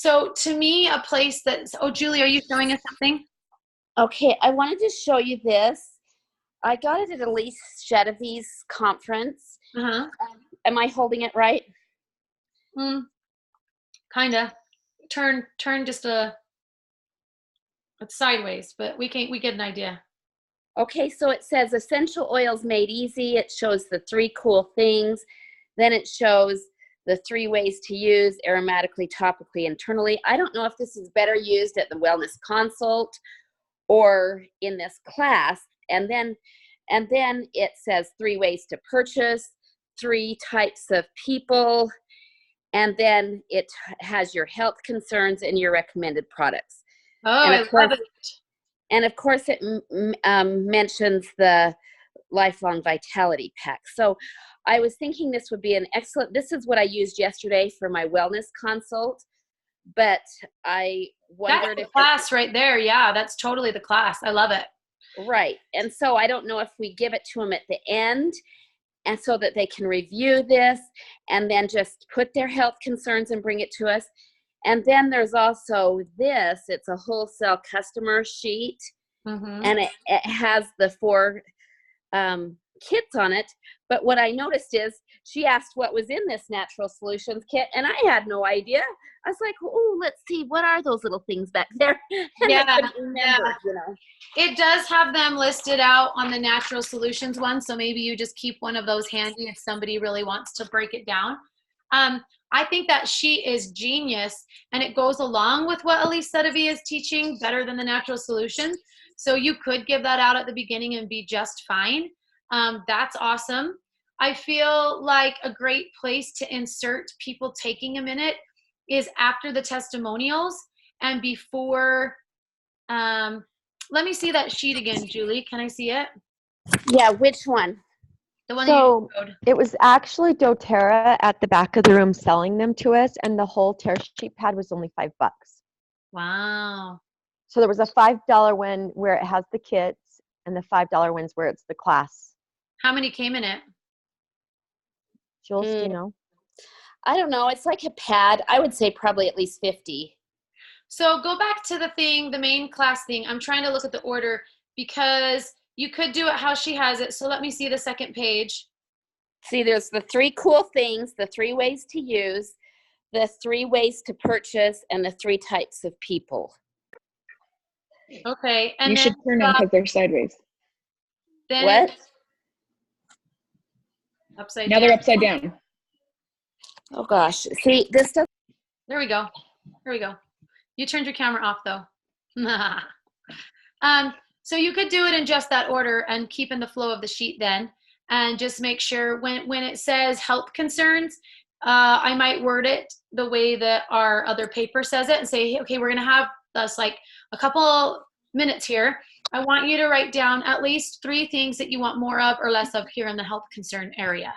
[SPEAKER 2] So to me, a place that's, oh, Julie, are you showing us something?
[SPEAKER 3] Okay, I wanted to show you this. I got it at Elise Gedevie's conference.
[SPEAKER 2] Uh-huh.
[SPEAKER 3] Am I holding it right?
[SPEAKER 2] Kinda. Turn just it's sideways, but we get an idea.
[SPEAKER 3] Okay, so it says essential oils made easy. It shows the 3 cool things. Then it shows the 3 ways to use aromatically, topically, internally. I don't know if this is better used at the wellness consult or in this class. And then it says 3 ways to purchase, 3 types of people, and then it has your health concerns and your recommended products.
[SPEAKER 2] Oh,
[SPEAKER 3] And
[SPEAKER 2] I love it.
[SPEAKER 3] And of course, it mentions the Lifelong Vitality Pack. So I was thinking this would be an excellent, this is what I used yesterday for my wellness consult, but I wondered
[SPEAKER 2] That's
[SPEAKER 3] if
[SPEAKER 2] the class right there. Yeah, that's totally the class. I love it.
[SPEAKER 3] right. And so I don't know if we give it to them at the end, and so that they can review this and then just put their health concerns and bring it to us. And then there's also this, it's a wholesale customer sheet, and it has the 4 kits on it. But what I noticed is she asked what was in this Natural Solutions kit, and I had no idea. I was like, oh, let's see, what are those little things back there? And I couldn't remember, you know.
[SPEAKER 2] It does have them listed out on the Natural Solutions one, so maybe you just keep one of those handy if somebody really wants to break it down. I think that sheet is genius, and it goes along with what Elise Sedevie is teaching better than the Natural Solutions. So you could give that out at the beginning and be just fine. That's awesome. I feel like a great place to insert people taking a minute is after the testimonials and before. Let me see that sheet again, Julie. Can I see it?
[SPEAKER 3] Yeah, which one?
[SPEAKER 2] The one
[SPEAKER 6] So
[SPEAKER 2] that you showed.
[SPEAKER 6] it was actually doTERRA at the back of the room selling them to us, and the whole tear sheet pad was only $5.
[SPEAKER 2] Wow.
[SPEAKER 6] So there was a $5 one where it has the kits, and the $5 ones where it's the class.
[SPEAKER 2] How many came in it?
[SPEAKER 6] Jules, do you know?
[SPEAKER 3] I don't know. It's like a pad. I would say probably at least 50.
[SPEAKER 2] So go back to the thing, the main class thing. I'm trying to look at the order because you could do it how she has it. So let me see the second page.
[SPEAKER 3] See, there's the 3 cool things, the 3 ways to use, the 3 ways to purchase, and the 3 types of people.
[SPEAKER 2] Okay. And
[SPEAKER 4] You
[SPEAKER 2] then
[SPEAKER 4] should turn them because they're sideways.
[SPEAKER 2] then
[SPEAKER 3] What?
[SPEAKER 2] upside
[SPEAKER 4] Now
[SPEAKER 2] down.
[SPEAKER 4] they're upside down.
[SPEAKER 3] Oh gosh. See, this does.
[SPEAKER 2] There we go. Here we go. You turned your camera off though. So you could do it in just that order and keep in the flow of the sheet then, and just make sure when it says health concerns, I might word it the way that our other paper says it and say, hey, okay, we're gonna have us like a couple minutes here. I want you to write down at least 3 things that you want more of or less of here in the health concern area.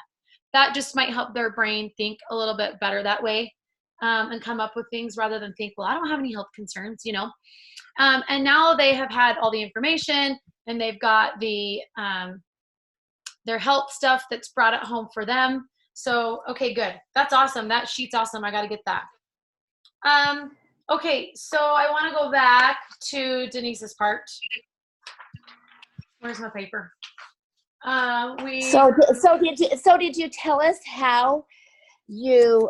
[SPEAKER 2] That just might help their brain think a little bit better that way, and come up with things rather than think, well, I don't have any health concerns, you know. And now they have had all the information and they've got the their health stuff that's brought it home for them. So, okay, good. That's awesome. That sheet's awesome. I got to get that. Okay, so I want to go back to Denise's part. Where's my paper?
[SPEAKER 3] So did you tell us how you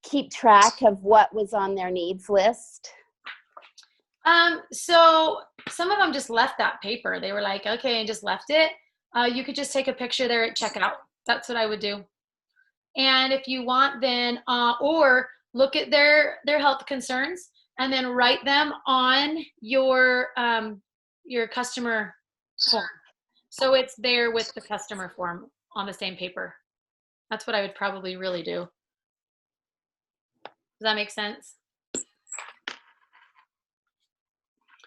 [SPEAKER 3] keep track of what was on their needs list?
[SPEAKER 2] So some of them just left that paper. They were like, okay, and just left it. You could just take a picture there at checkout. That's what I would do. And if you want then, or look at their health concerns and then write them on your customer form. So it's there with the customer form on the same paper. That's what I would probably really do. Does that make sense?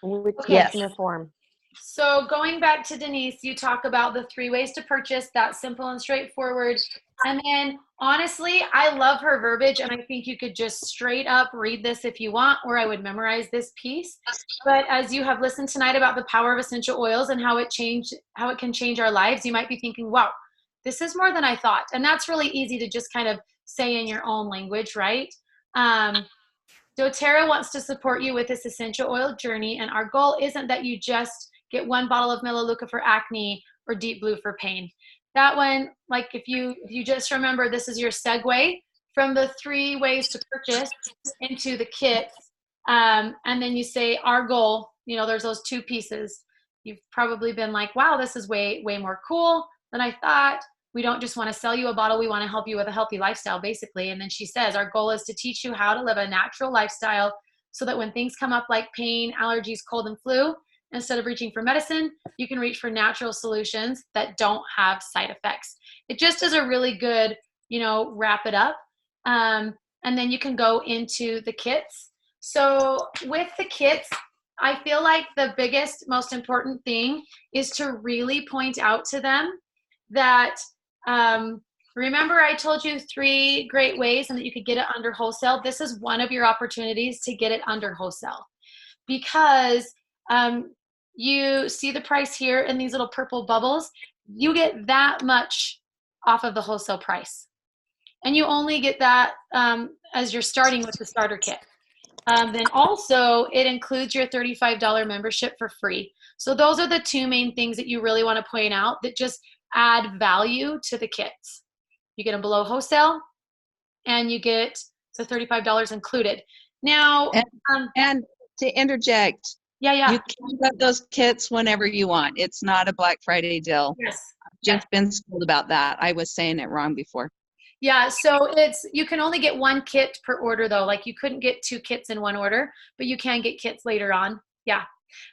[SPEAKER 6] With
[SPEAKER 3] Yes.
[SPEAKER 6] customer form.
[SPEAKER 2] So going back to Denise, you talk about the 3 ways to purchase. That's simple and straightforward. And then honestly, I love her verbiage, and I think you could just straight up read this if you want, or I would memorize this piece. But as you have listened tonight about the power of essential oils and how it can change our lives, you might be thinking, wow, this is more than I thought. And that's really easy to just kind of say in your own language, right? doTERRA wants to support you with this essential oil journey, and our goal isn't that you just get one bottle of Melaleuca for acne or Deep Blue for pain. That one, like if you just remember, this is your segue from the 3 ways to purchase into the kits, and then you say our goal, you know, there's those 2 pieces. You've probably been like, wow, this is way more cool than I thought. We don't just want to sell you a bottle, we want to help you with a healthy lifestyle, basically. And then she says, our goal is to teach you how to live a natural lifestyle so that when things come up like pain, allergies, cold, and flu, instead of reaching for medicine, you can reach for natural solutions that don't have side effects. It just is a really good, you know, wrap it up. And then you can go into the kits. So with the kits, I feel like the biggest, most important thing is to really point out to them that, remember I told you 3 great ways and that you could get it under wholesale. This is one of your opportunities to get it under wholesale, because you see the price here in these little purple bubbles. You get that much off of the wholesale price, and you only get that as you're starting with the starter kit. Then also it includes your $35 membership for free. So those are the 2 main things that you really want to point out that just add value to the kits. You get them below wholesale, and you get the $35 included. Now,
[SPEAKER 5] And to interject,
[SPEAKER 2] yeah.
[SPEAKER 5] you can get those kits whenever you want. It's not a Black Friday deal.
[SPEAKER 2] Yes.
[SPEAKER 5] Just been told about that. I was saying it wrong before.
[SPEAKER 2] Yeah, so you can only get 1 kit per order though. Like you couldn't get 2 kits in one order, but you can get kits later on. Yeah.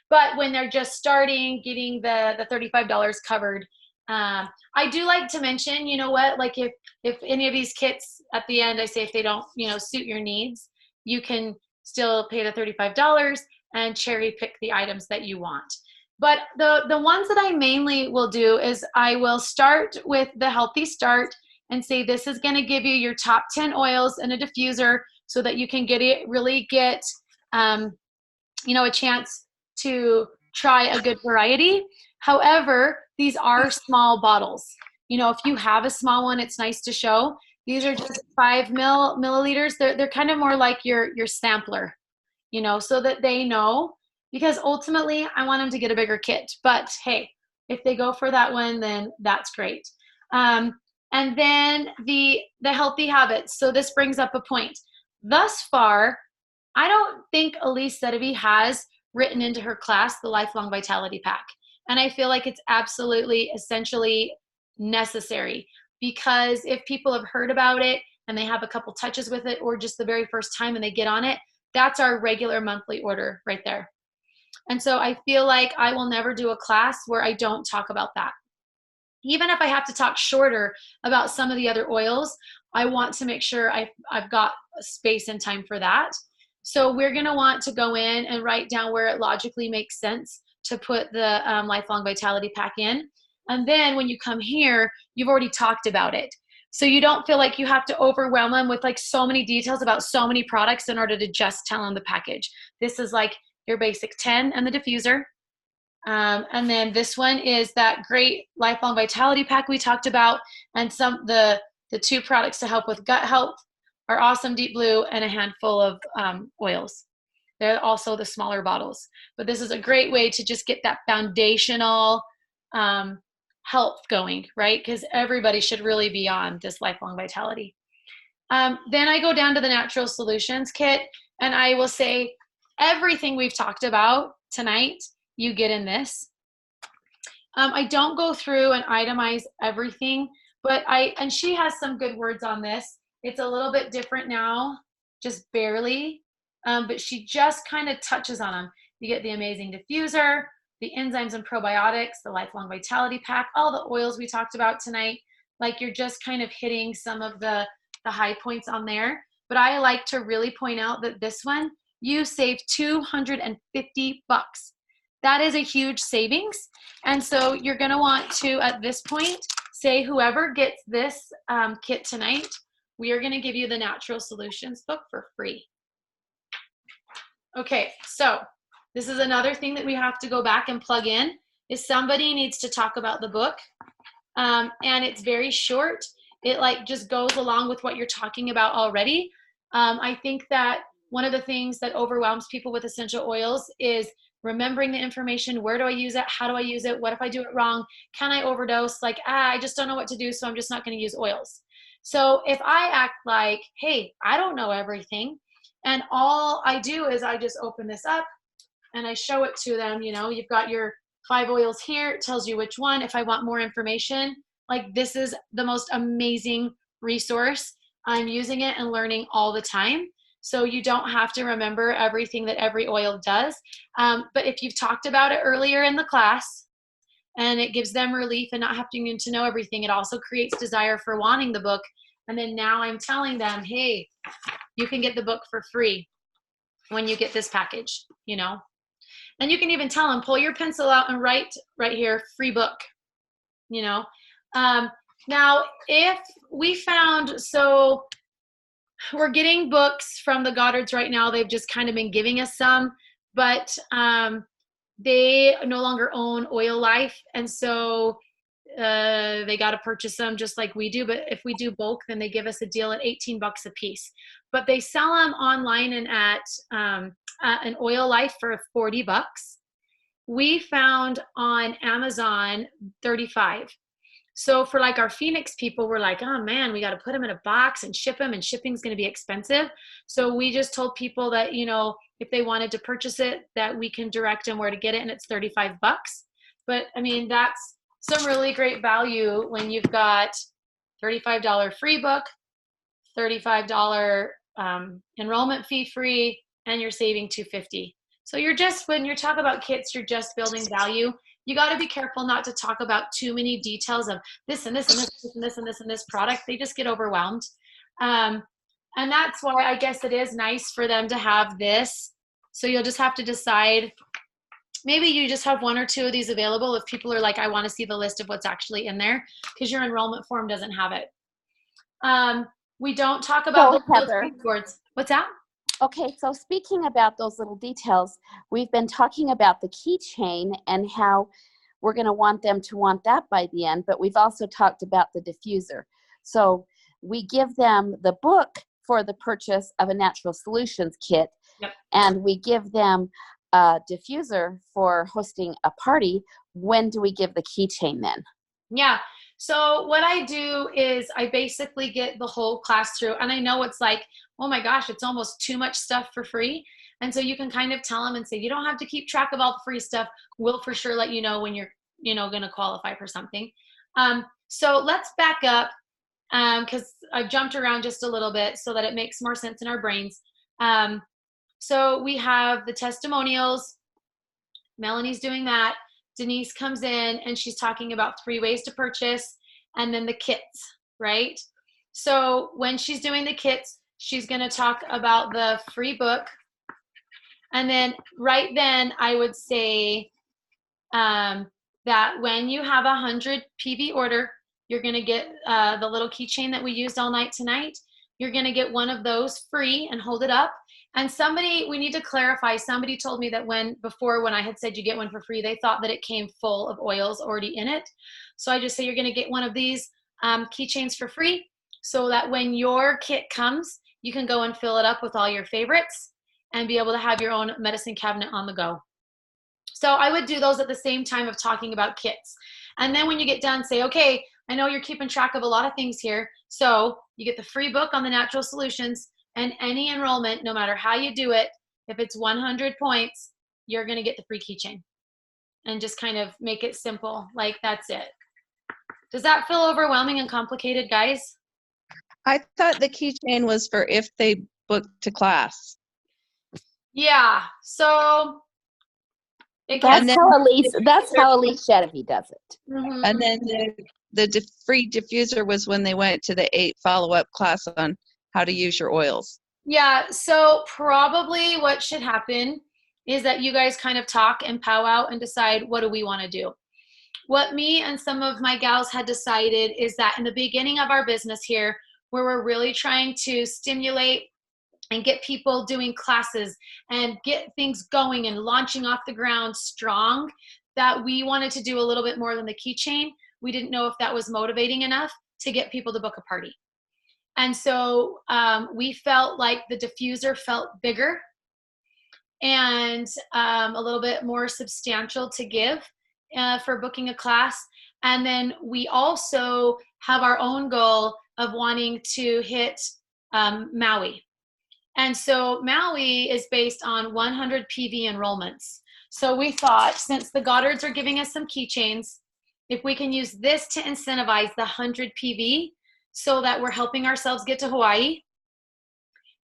[SPEAKER 2] But when they're just starting, getting the $35 covered. I do like to mention, you know what, like if any of these kits at the end, I say if they don't, you know, suit your needs, you can still pay the $35 and cherry pick the items that you want. But the ones that I mainly will do is I will start with the Healthy Start and say this is going to give you your top 10 oils and a diffuser so that you can really get you know, a chance to try a good variety. However, these are small bottles. You know, if you have a small one, it's nice to show. These are just 5 milliliters. They're kind of more like your sampler, you know, so that they know, because ultimately I want them to get a bigger kit. But hey, if they go for that one, then that's great. And then the Healthy Habits. So this brings up a point. Thus far, I don't think Elise Sedevy has written into her class the Lifelong Vitality Pack. And I feel like it's absolutely, essentially necessary, because if people have heard about it and they have a couple touches with it, or just the very first time and they get on it, that's our regular monthly order right there. And so I feel like I will never do a class where I don't talk about that. Even if I have to talk shorter about some of the other oils, I want to make sure I've got space and time for that. So we're going to want to go in and write down where it logically makes sense to put the Lifelong Vitality Pack in. And then when you come here, you've already talked about it. So you don't feel like you have to overwhelm them with like so many details about so many products in order to just tell them the package. This is like your basic 10 and the diffuser. And then this one is that great Lifelong Vitality Pack we talked about, and the 2 products to help with gut health are Awesome Deep Blue and a handful of oils. They're also the smaller bottles. But this is a great way to just get that foundational health going, right? Because everybody should really be on this Lifelong Vitality. Then I go down to the Natural Solutions kit, and I will say everything we've talked about tonight, you get in this. I don't go through and itemize everything, but and she has some good words on this. It's a little bit different now, just barely, but she just kind of touches on them. You get the Amazing Diffuser, the enzymes and probiotics, the Lifelong Vitality Pack, all the oils we talked about tonight. Like you're just kind of hitting some of the high points on there. But I like to really point out that this one, you save $250. That is a huge savings. And so you're going to want to, at this point, say whoever gets this kit tonight, we are going to give you the Natural Solutions book for free. Okay, so this is another thing that we have to go back and plug in, is somebody needs to talk about the book. And it's very short. It like just goes along with what you're talking about already. I think that one of the things that overwhelms people with essential oils is remembering the information. Where do I use it? How do I use it? What if I do it wrong? Can I overdose? Like, I just don't know what to do, so I'm just not going to use oils. So if I act like, hey, I don't know everything, and all I do is I just open this up and I show it to them, you've got your 5 oils here. It tells you which one. If I want more information, like, this is the most amazing resource. I'm using it and learning all the time. So you don't have to remember everything that every oil does. But if you've talked about it earlier in the class and it gives them relief and not having to know everything, it also creates desire for wanting the book. And then now I'm telling them, hey, you can get the book for free when you get this package, And you can even tell them, pull your pencil out and write right here, free book, Now, if we found, so we're getting books from the Goddards right now. They've just kind of been giving us some, but they no longer own Oil Life. And so they got to purchase them just like we do. But if we do bulk, then they give us a deal at $18 a piece. But they sell them online and at an Oil Life for $40. We found on Amazon 35. So for like our Phoenix people, we're like, oh man, we got to put them in a box and ship them, and shipping's going to be expensive. So we just told people that, if they wanted to purchase it, that we can direct them where to get it, and it's $35. But I mean, that's some really great value when you've got $35 free book, $35 enrollment fee free, and you're saving $250. So when you're talking about kits, you're just building value. You got to be careful not to talk about too many details of this and this and this and this and this and this product. They just get overwhelmed. And that's why I guess it is nice for them to have this. So you'll just have to decide, maybe you just have 1 or 2 of these available if people are like, I want to see the list of what's actually in there, because your enrollment form doesn't have it. We don't talk about
[SPEAKER 3] So, Heather.
[SPEAKER 2] boards. What's that?
[SPEAKER 3] Okay, so speaking about those little details, we've been talking about the keychain and how we're going to want them to want that by the end, but we've also talked about the diffuser. So we give them the book for the purchase of a Natural Solutions kit,
[SPEAKER 2] Yep.
[SPEAKER 3] And we give them a diffuser for hosting a party. When do we give the keychain then?
[SPEAKER 2] Yeah. So what I do is I basically get the whole class through, and I know it's like, oh my gosh, it's almost too much stuff for free. And so you can kind of tell them and say, you don't have to keep track of all the free stuff. We'll for sure let you know when you're, going to qualify for something. So let's back up because I've jumped around just a little bit so that it makes more sense in our brains. So we have the testimonials. Melanie's doing that. Denise comes in and she's talking about 3 ways to purchase, and then the kits, right? So when she's doing the kits, she's going to talk about the free book. And then right then I would say that when you have 100 PV order, you're going to get the little keychain that we used all night tonight. You're going to get one of those free and hold it up. And we need to clarify, somebody told me that when I had said you get one for free, they thought that it came full of oils already in it. So I just say you're going to get one of these keychains for free, so that when your kit comes, you can go and fill it up with all your favorites and be able to have your own medicine cabinet on the go. So I would do those at the same time of talking about kits. And then when you get done, say, okay, I know you're keeping track of a lot of things here. So you get the free book on the Natural Solutions, and any enrollment, no matter how you do it, if it's 100 points, you're going to get the free keychain. And just kind of make it simple. Like, that's it. Does that feel overwhelming and complicated, guys?
[SPEAKER 5] I thought the keychain was for if they book to class.
[SPEAKER 2] Yeah. So
[SPEAKER 3] that's how Elise Genevieve does it.
[SPEAKER 2] Mm-hmm.
[SPEAKER 5] And then the free diffuser was when they went to the 8 follow-up class on how to use your oils.
[SPEAKER 2] Yeah, so probably what should happen is that you guys kind of talk and pow out and decide, what do we want to do? What me and some of my gals had decided is that in the beginning of our business here, where we're really trying to stimulate and get people doing classes and get things going and launching off the ground strong, that we wanted to do a little bit more than the keychain. We didn't know if that was motivating enough to get people to book a party. And so we felt like the diffuser felt bigger and a little bit more substantial to give for booking a class. And then we also have our own goal of wanting to hit Maui. And so Maui is based on 100 PV enrollments. So we thought, since the Goddards are giving us some keychains, if we can use this to incentivize the 100 PV so that we're helping ourselves get to Hawaii,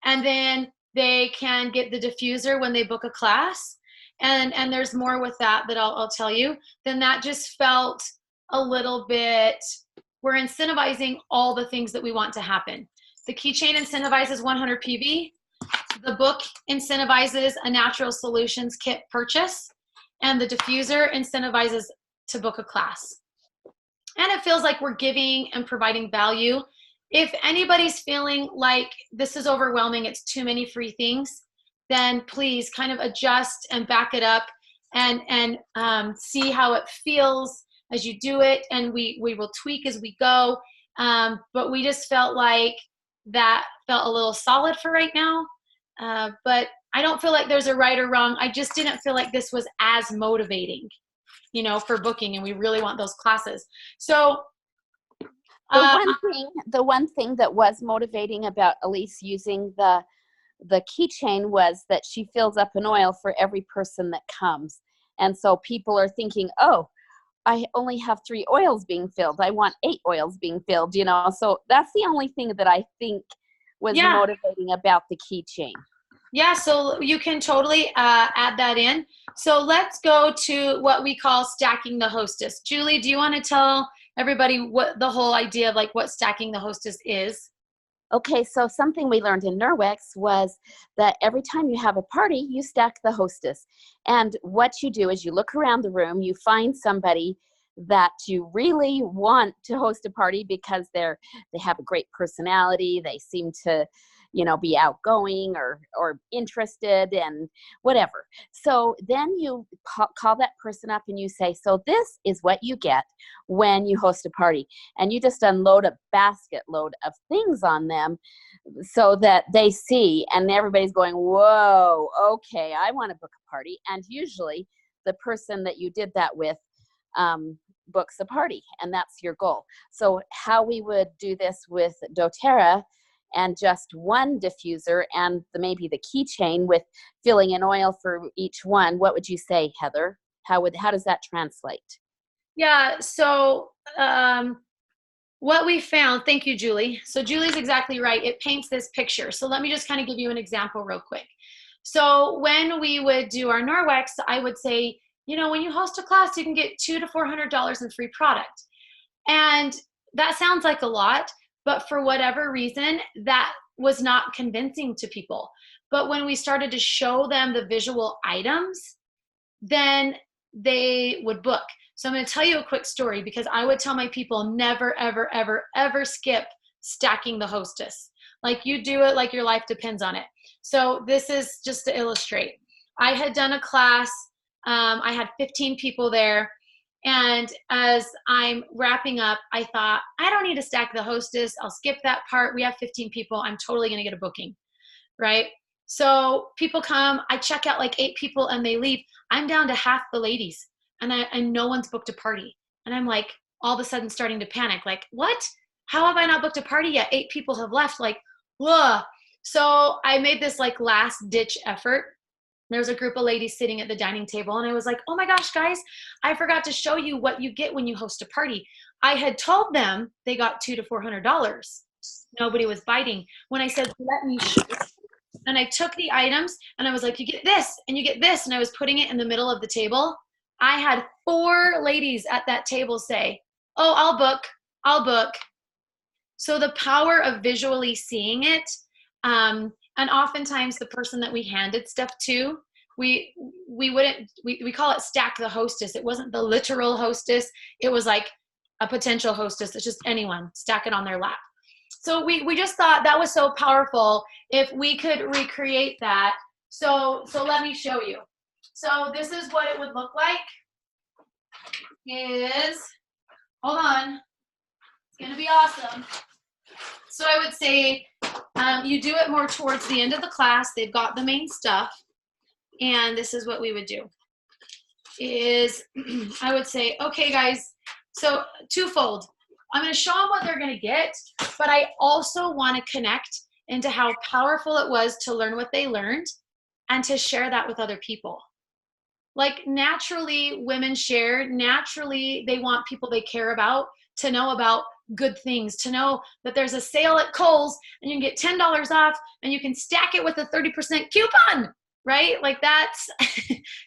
[SPEAKER 2] and then they can get the diffuser when they book a class, and there's more with that I'll tell you, then that just felt a little bit, we're incentivizing all the things that we want to happen. The keychain incentivizes 100 PV. The book incentivizes a natural solutions kit purchase, and the diffuser incentivizes to book a class. And it feels like we're giving and providing value. If anybody's feeling like this is overwhelming, it's too many free things, then please kind of adjust and back it up and see how it feels as you do it. And we will tweak as we go. But we just felt like that felt a little solid for right now. But I don't feel like there's a right or wrong. I just didn't feel like this was as motivating, for booking, and we really want those classes. So
[SPEAKER 3] the one thing that was motivating about Elise using the keychain was that she fills up an oil for every person that comes. And so people are thinking, oh, I only have 3 oils being filled. I want 8 oils being filled, So that's the only thing that I think was motivating about the keychain.
[SPEAKER 2] Yeah, so you can totally add that in. So let's go to what we call stacking the hostess. Julie, do you want to tell everybody what the whole idea of what stacking the hostess is?
[SPEAKER 3] Okay, so something we learned in Norwex was that every time you have a party, you stack the hostess. And what you do is you look around the room, you find somebody that you really want to host a party because they have a great personality, they seem to be outgoing or interested and whatever. So then you call that person up and you say, so this is what you get when you host a party. And you just unload a basket load of things on them so that they see, and everybody's going, whoa, okay, I want to book a party. And usually the person that you did that with books a party, and that's your goal. So how we would do this with doTERRA and just one diffuser and maybe the keychain with filling in oil for each one, what would you say, Heather? How does that translate?
[SPEAKER 2] Yeah, so what we found, thank you, Julie. So Julie's exactly right. It paints this picture. So let me just kind of give you an example real quick. So when we would do our Norwex, I would say, when you host a class, you can get $200 to $400 in free product. And that sounds like a lot, but for whatever reason, that was not convincing to people. But when we started to show them the visual items, then they would book. So I'm going to tell you a quick story, because I would tell my people, never, ever, ever, ever skip stacking the hostess. You do it like your life depends on it. So this is just to illustrate. I had done a class. I had 15 people there. And as I'm wrapping up, I thought, I don't need to stack the hostess. I'll skip that part. We have 15 people. I'm totally going to get a booking, right? So people come, I check out 8 people and they leave. I'm down to half the ladies, and no one's booked a party. And I'm all of a sudden starting to panic. What? How have I not booked a party yet? 8 people have left. Whoa. So I made this last ditch effort. There was a group of ladies sitting at the dining table, and I was like, oh my gosh, guys, I forgot to show you what you get when you host a party. I had told them they got $200 to $400. Nobody was biting. When I said, let me show you, and I took the items and I was like, you get this and you get this. And I was putting it in the middle of the table. I had 4 ladies at that table say, oh, I'll book. So the power of visually seeing it, and oftentimes the person that we handed stuff to, we call it stack the hostess. It wasn't the literal hostess. It was a potential hostess. It's just anyone, stack it on their lap. So we just thought that was so powerful if we could recreate that. So let me show you. So this is what it would look like. Hold on. It's gonna be awesome. So I would say you do it more towards the end of the class. They've got the main stuff. And this is what we would do. Is I would say, okay, guys, so twofold. I'm going to show them what they're going to get, but I also want to connect into how powerful it was to learn what they learned and to share that with other people. Like naturally, women share, naturally, they want people they care about to know about good things, to know that there's a sale at Kohl's and you can get $10 off and you can stack it with a 30% coupon, right? Like that's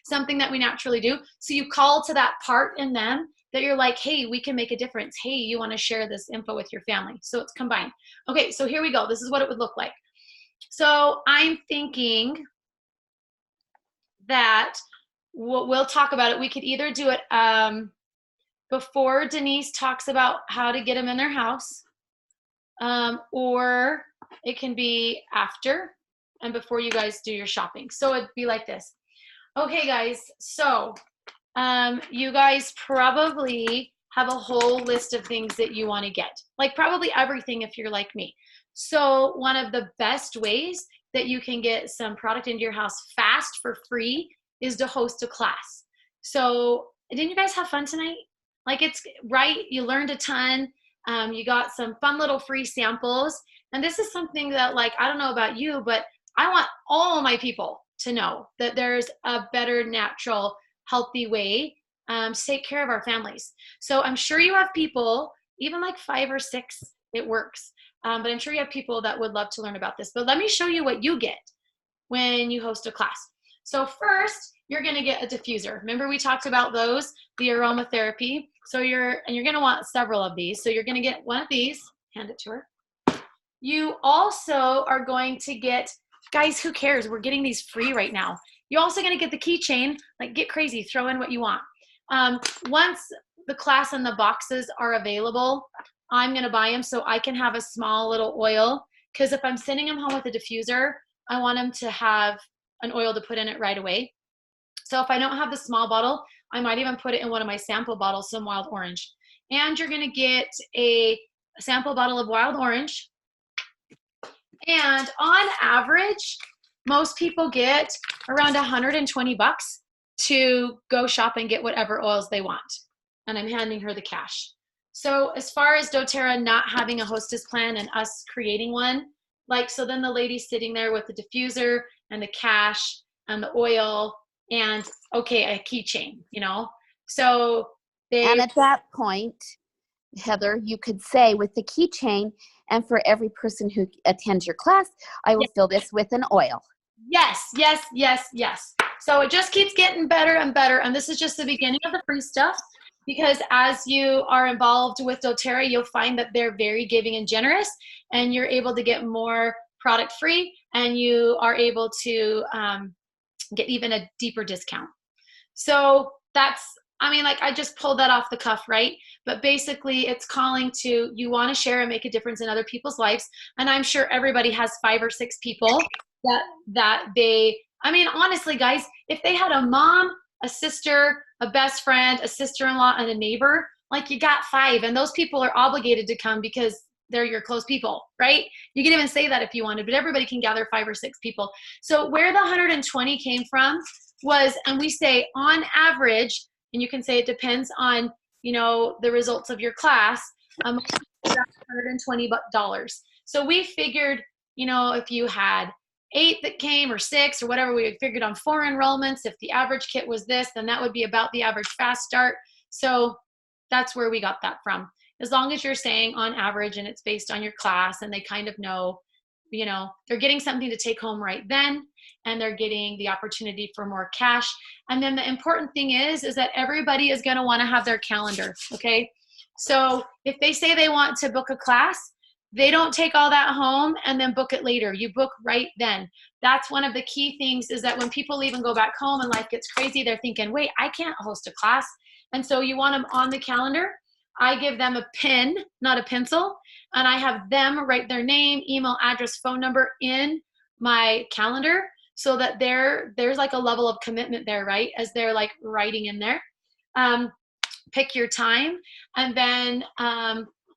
[SPEAKER 2] something that we naturally do. So you call to that part in them that you're like, hey, we can make a difference. Hey, you want to share this info with your family. So it's combined. Okay, so here we go. This is what it would look like. So I'm thinking that we'll talk about it. We could either do it before Denise talks about how to get them in their house, or it can be after and before you guys do your shopping. So it'd be like this. Okay, guys, so you guys probably have a whole list of things that you want to get, like probably everything if you're like me. So one of the best ways that you can get some product into your house fast for free is to host a class. So didn't you guys have fun tonight? Like it's right, you learned a ton. You got some fun little free samples. And this is something that, like, I don't know about you, but I want all my people to know that there's a better, natural, healthy way to take care of our families. So I'm sure you have people, even like 5 or 6, it works. But I'm sure you have people that would love to learn about this. But let me show you what you get when you host a class. So first, you're going to get a diffuser. Remember we talked about those, the aromatherapy. So you're going to want several of these. So you're going to get one of these, hand it to her. You also are going to get, guys, who cares? We're getting these free right now. You're also going to get the keychain, like get crazy, throw in what you want. Once the class and the boxes are available, I'm going to buy them so I can have a small little oil, because if I'm sending them home with a diffuser, I want them to have an oil to put in it right away. So if I don't have the small bottle, I might even put it in one of my sample bottles, some wild orange. And you're going to get a sample bottle of wild orange. And on average, most people get around 120 bucks to go shop and get whatever oils they want. And I'm handing her the cash. So as far as doTERRA not having a hostess plan and us creating one, like, so then the lady's sitting there with the diffuser and the cash and the oil and, okay, a keychain, you know? So they—
[SPEAKER 3] And at that point, Heather, you could say with the keychain, and for every person who attends your class, I will fill this with an oil.
[SPEAKER 2] Yes, yes, yes, yes. So it just keeps getting better and better. And this is just the beginning of the free stuff, because as you are involved with doTERRA, you'll find that they're very giving and generous, and you're able to get more product free, and you are able to get even a deeper discount. So that's, I mean, like I just pulled that off the cuff, right? But basically it's calling to, you want to share and make a difference in other people's lives. And I'm sure everybody has 5 or 6 people that they, I mean, honestly, guys, if they had a mom, a sister, a best friend, a sister-in-law, and a neighbor, like you got 5, and those people are obligated to come because they're your close people, right? You can even say that if you wanted, but everybody can gather 5 or 6 people. So where the 120 came from was, and we say on average, and you can say it depends on, you know, the results of your class, $120. So we figured, you know, if you had 8 that came or 6 or whatever, we figured on 4 enrollments, if the average kit was this, then that would be about the average fast start. So that's where we got that from. As long as you're saying on average and it's based on your class and they kind of know, you know, they're getting something to take home right then, and they're getting the opportunity for more cash. And then the important thing is that everybody is going to want to have their calendar. Okay. So if they say they want to book a class, they don't take all that home and then book it later. You book right then. That's one of the key things, is that when people leave and go back home and life gets crazy, they're thinking, wait, I can't host a class. And so you want them on the calendar. I give them a pen, not a pencil, and I have them write their name, email address, phone number in my calendar, so that there's like a level of commitment there, right? As they're like writing in there. Pick your time, and then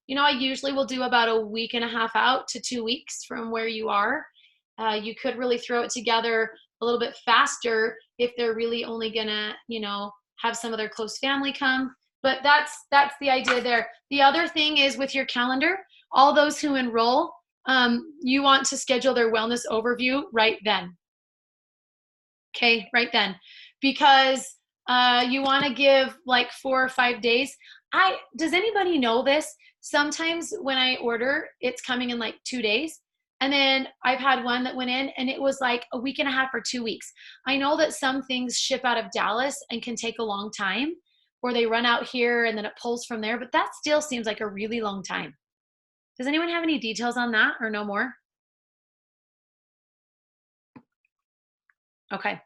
[SPEAKER 2] I usually will do about a week and a half out to 2 weeks from where you are. You could really throw it together a little bit faster if they're really only gonna, have some of their close family come. But that's the idea there. The other thing is with your calendar, all those who enroll, you want to schedule their wellness overview right then. Okay, right then, because you want to give like 4 or 5 days. Does anybody know this? Sometimes when I order, it's coming in like 2 days. And then I've had one that went in and it was like a week and a half or 2 weeks. I know that some things ship out of Dallas and can take a long time, or they run out here and then it pulls from there, but that still seems like a really long time. Does anyone have any details on that or no more? Okay.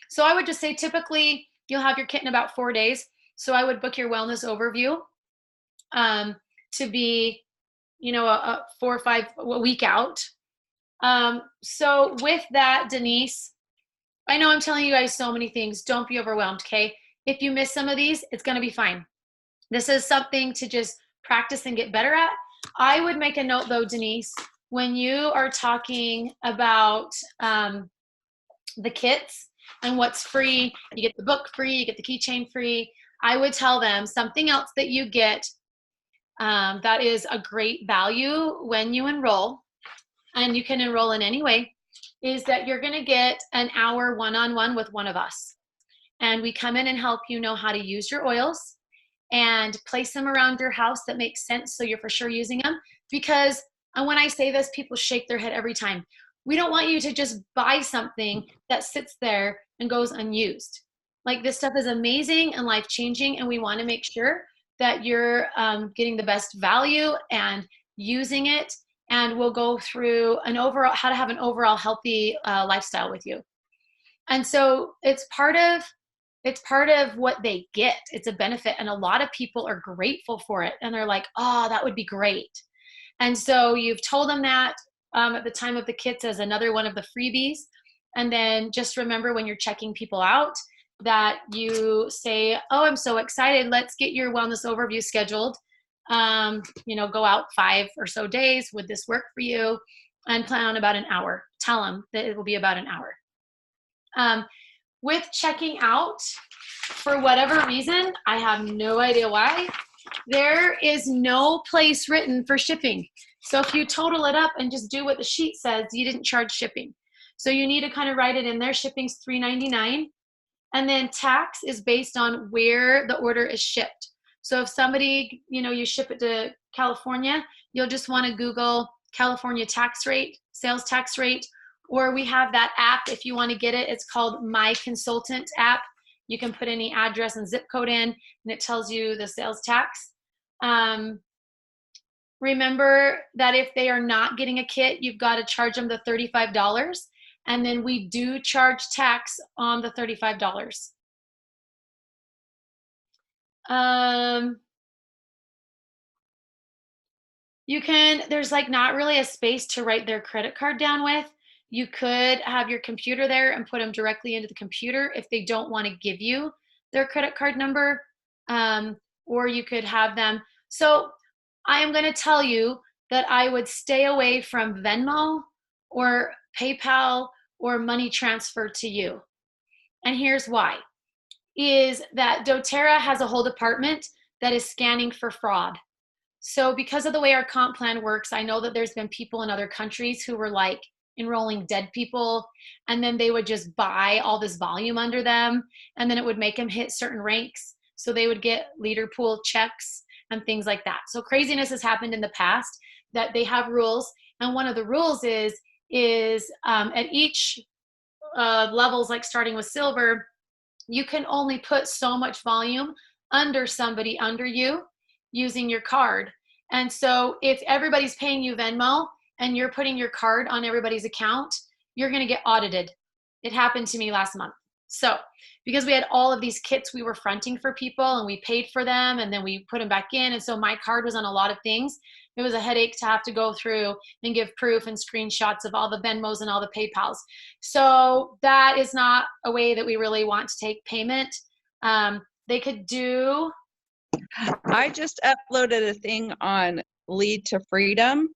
[SPEAKER 2] So I would just say typically you'll have your kit in about 4 days. So I would book your wellness overview to be, a 4 or 5 a week out. So with that, Denise, I know I'm telling you guys so many things. Don't be overwhelmed, okay? If you miss some of these, it's going to be fine. This is something to just practice and get better at. I would make a note though, Denise, when you are talking about the kits and what's free, you get the book free, you get the keychain free. I would tell them something else that you get that is a great value when you enroll, and you can enroll in any way, is that you're going to get an hour one-on-one with one of us. And we come in and help you know how to use your oils and place them around your house that makes sense so you're for sure using them. Because, and when I say this, people shake their head every time. We don't want you to just buy something that sits there and goes unused. Like, this stuff is amazing and life-changing, and we want to make sure that you're getting the best value and using it. And we'll go through how to have an overall healthy lifestyle with you. And so it's part of what they get. It's a benefit, and a lot of people are grateful for it, and they're like, oh, that would be great. And so you've told them that at the time of the kits as another one of the freebies. And then just remember, when you're checking people out, that you say, oh, I'm so excited, let's get your wellness overview scheduled. Go out 5 or so days. Would this work for you? And plan on about an hour. Tell them that it will be about an hour. With checking out, for whatever reason, I have no idea why, there is no place written for shipping. So if you total it up and just do what the sheet says, you didn't charge shipping. So you need to kind of write it in there. Shipping's $3.99. And then tax is based on where the order is shipped. So if somebody, you ship it to California, you'll just want to Google California tax rate, sales tax rate, or we have that app if you want to get it. It's called My Consultant app. You can put any address and zip code in, and it tells you the sales tax. Remember that if they are not getting a kit, you've got to charge them the $35. And then we do charge tax on the $35. There's like not really a space to write their credit card down with. You could have your computer there and put them directly into the computer if they don't want to give you their credit card number, or you could have them. So I am going to tell you that I would stay away from Venmo or PayPal or money transfer to you. And here's why, is that doTERRA has a whole department that is scanning for fraud. So because of the way our comp plan works, I know that there's been people in other countries who were like enrolling dead people, and then they would just buy all this volume under them, and then it would make them hit certain ranks. So they would get leader pool checks and things like that. So craziness has happened in the past, that they have rules. And one of the rules is at each levels, like starting with silver, you can only put so much volume under somebody under you using your card. And so if everybody's paying you Venmo and you're putting your card on everybody's account, you're going to get audited. It happened to me last month. So because we had all of these kits we were fronting for people, and we paid for them, and then we put them back in. And so my card was on a lot of things. It was a headache to have to go through and give proof and screenshots of all the Venmos and all the PayPals. So that is not a way that we really want to take payment. They could do.
[SPEAKER 5] I just uploaded a thing on Lead to Freedom.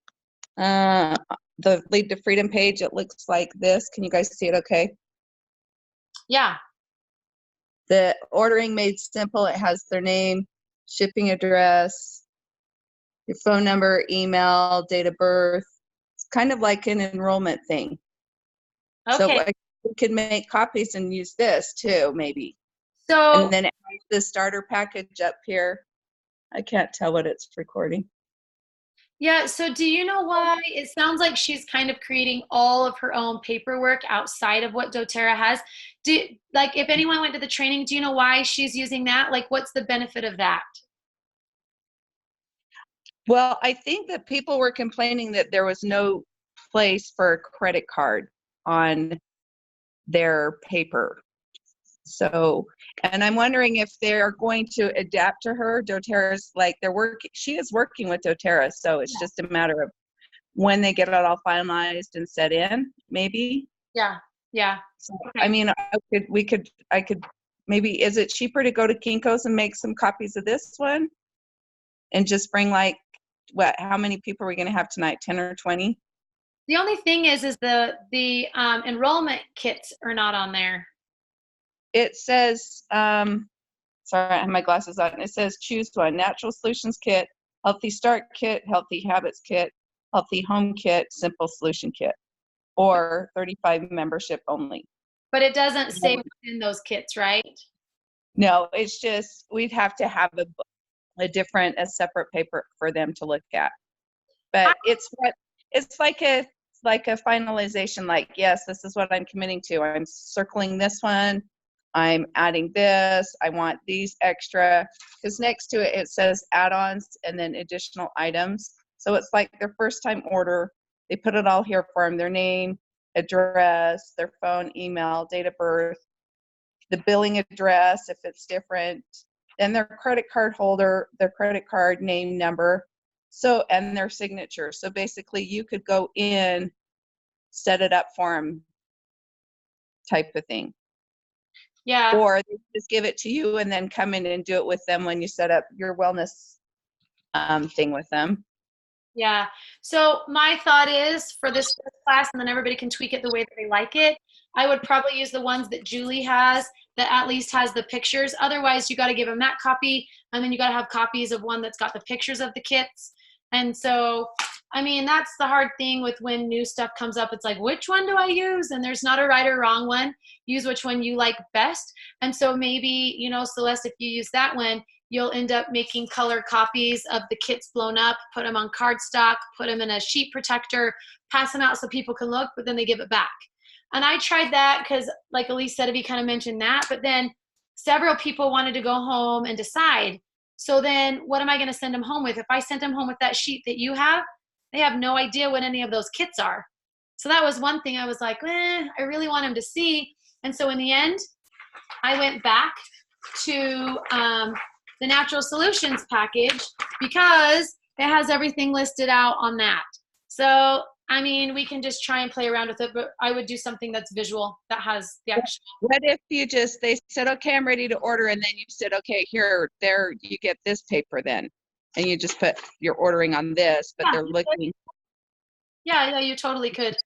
[SPEAKER 5] The Lead to Freedom page, it looks like this. Can you guys see it okay?
[SPEAKER 2] Yeah.
[SPEAKER 5] The ordering made simple. It has their name, shipping address, your phone number, email, date of birth. It's kind of like an enrollment thing. So
[SPEAKER 2] Okay.
[SPEAKER 5] like, we could make copies and use this too, maybe.
[SPEAKER 2] So
[SPEAKER 5] And then add the starter package up here. I can't tell what it's recording.
[SPEAKER 2] yeah, so do you know why it sounds like she's kind of creating all of her own paperwork outside of what doTERRA has? Like if anyone went to the training, do you know why she's using that? Like what's the benefit of that?
[SPEAKER 5] Well, I think that people were complaining that there was no place for a credit card on their paper. So, and I'm wondering if they're going to adapt to her. doTERRA's like she is working with doTERRA, so it's just a matter of when they get it all finalized and set in, maybe.
[SPEAKER 2] Yeah. Yeah.
[SPEAKER 5] So, I mean, I could maybe, is it cheaper to go to Kinko's and make some copies of this one and just bring like, how many people are we going to have tonight? 10 or 20?
[SPEAKER 2] The only thing is the enrollment kits are not on there.
[SPEAKER 5] It says, sorry, I have my glasses on. It says choose one: Natural Solutions Kit, Healthy Start Kit, Healthy Habits Kit, Healthy Home Kit, Simple Solution Kit, or 35 membership only.
[SPEAKER 2] But it doesn't say within those kits, right?
[SPEAKER 5] No, it's just, we'd have to have a separate paper for them to look at. But it's like a finalization, like, yes, this is what I'm committing to. I'm circling this one. I'm adding this. I want these extra, because next to it, it says add-ons and then additional items. So it's like their first time order. They put it all here for them: their name, address, their phone, email, date of birth, the billing address if it's different, and their credit card holder, their credit card name, number, so, and their signature. So basically you could go in, set it up for them, type of thing.
[SPEAKER 2] Yeah.
[SPEAKER 5] Or they just give it to you and then come in and do it with them when you set up your wellness thing with them.
[SPEAKER 2] Yeah. So my thought is for this first class, and then everybody can tweak it the way that they like it, I would probably use the ones that Julie has that at least has the pictures. Otherwise, you got to give them that copy, and then you got to have copies of one that's got the pictures of the kits. And so, I mean, that's the hard thing with when new stuff comes up. It's like, which one do I use? And there's not a right or wrong one. Use which one you like best. And so maybe, you know, Celeste, if you use that one, you'll end up making color copies of the kits blown up, put them on cardstock, put them in a sheet protector, pass them out so people can look, but then they give it back. And I tried that because, like Elise Sedevy kind of mentioned that, but then several people wanted to go home and decide. So then what am I going to send them home with? If I sent them home with that sheet that you have, they have no idea what any of those kits are. So that was one thing I was like, I really want them to see. And so in the end, I went back to the Natural Solutions package because it has everything listed out on that. So, I mean, we can just try and play around with it, but I would do something that's visual, that has the actual.
[SPEAKER 5] What if they said, okay, I'm ready to order, and then you said, okay, there, you get this paper then, and you just put, you're ordering on this, but they're looking.
[SPEAKER 2] Yeah, you totally could.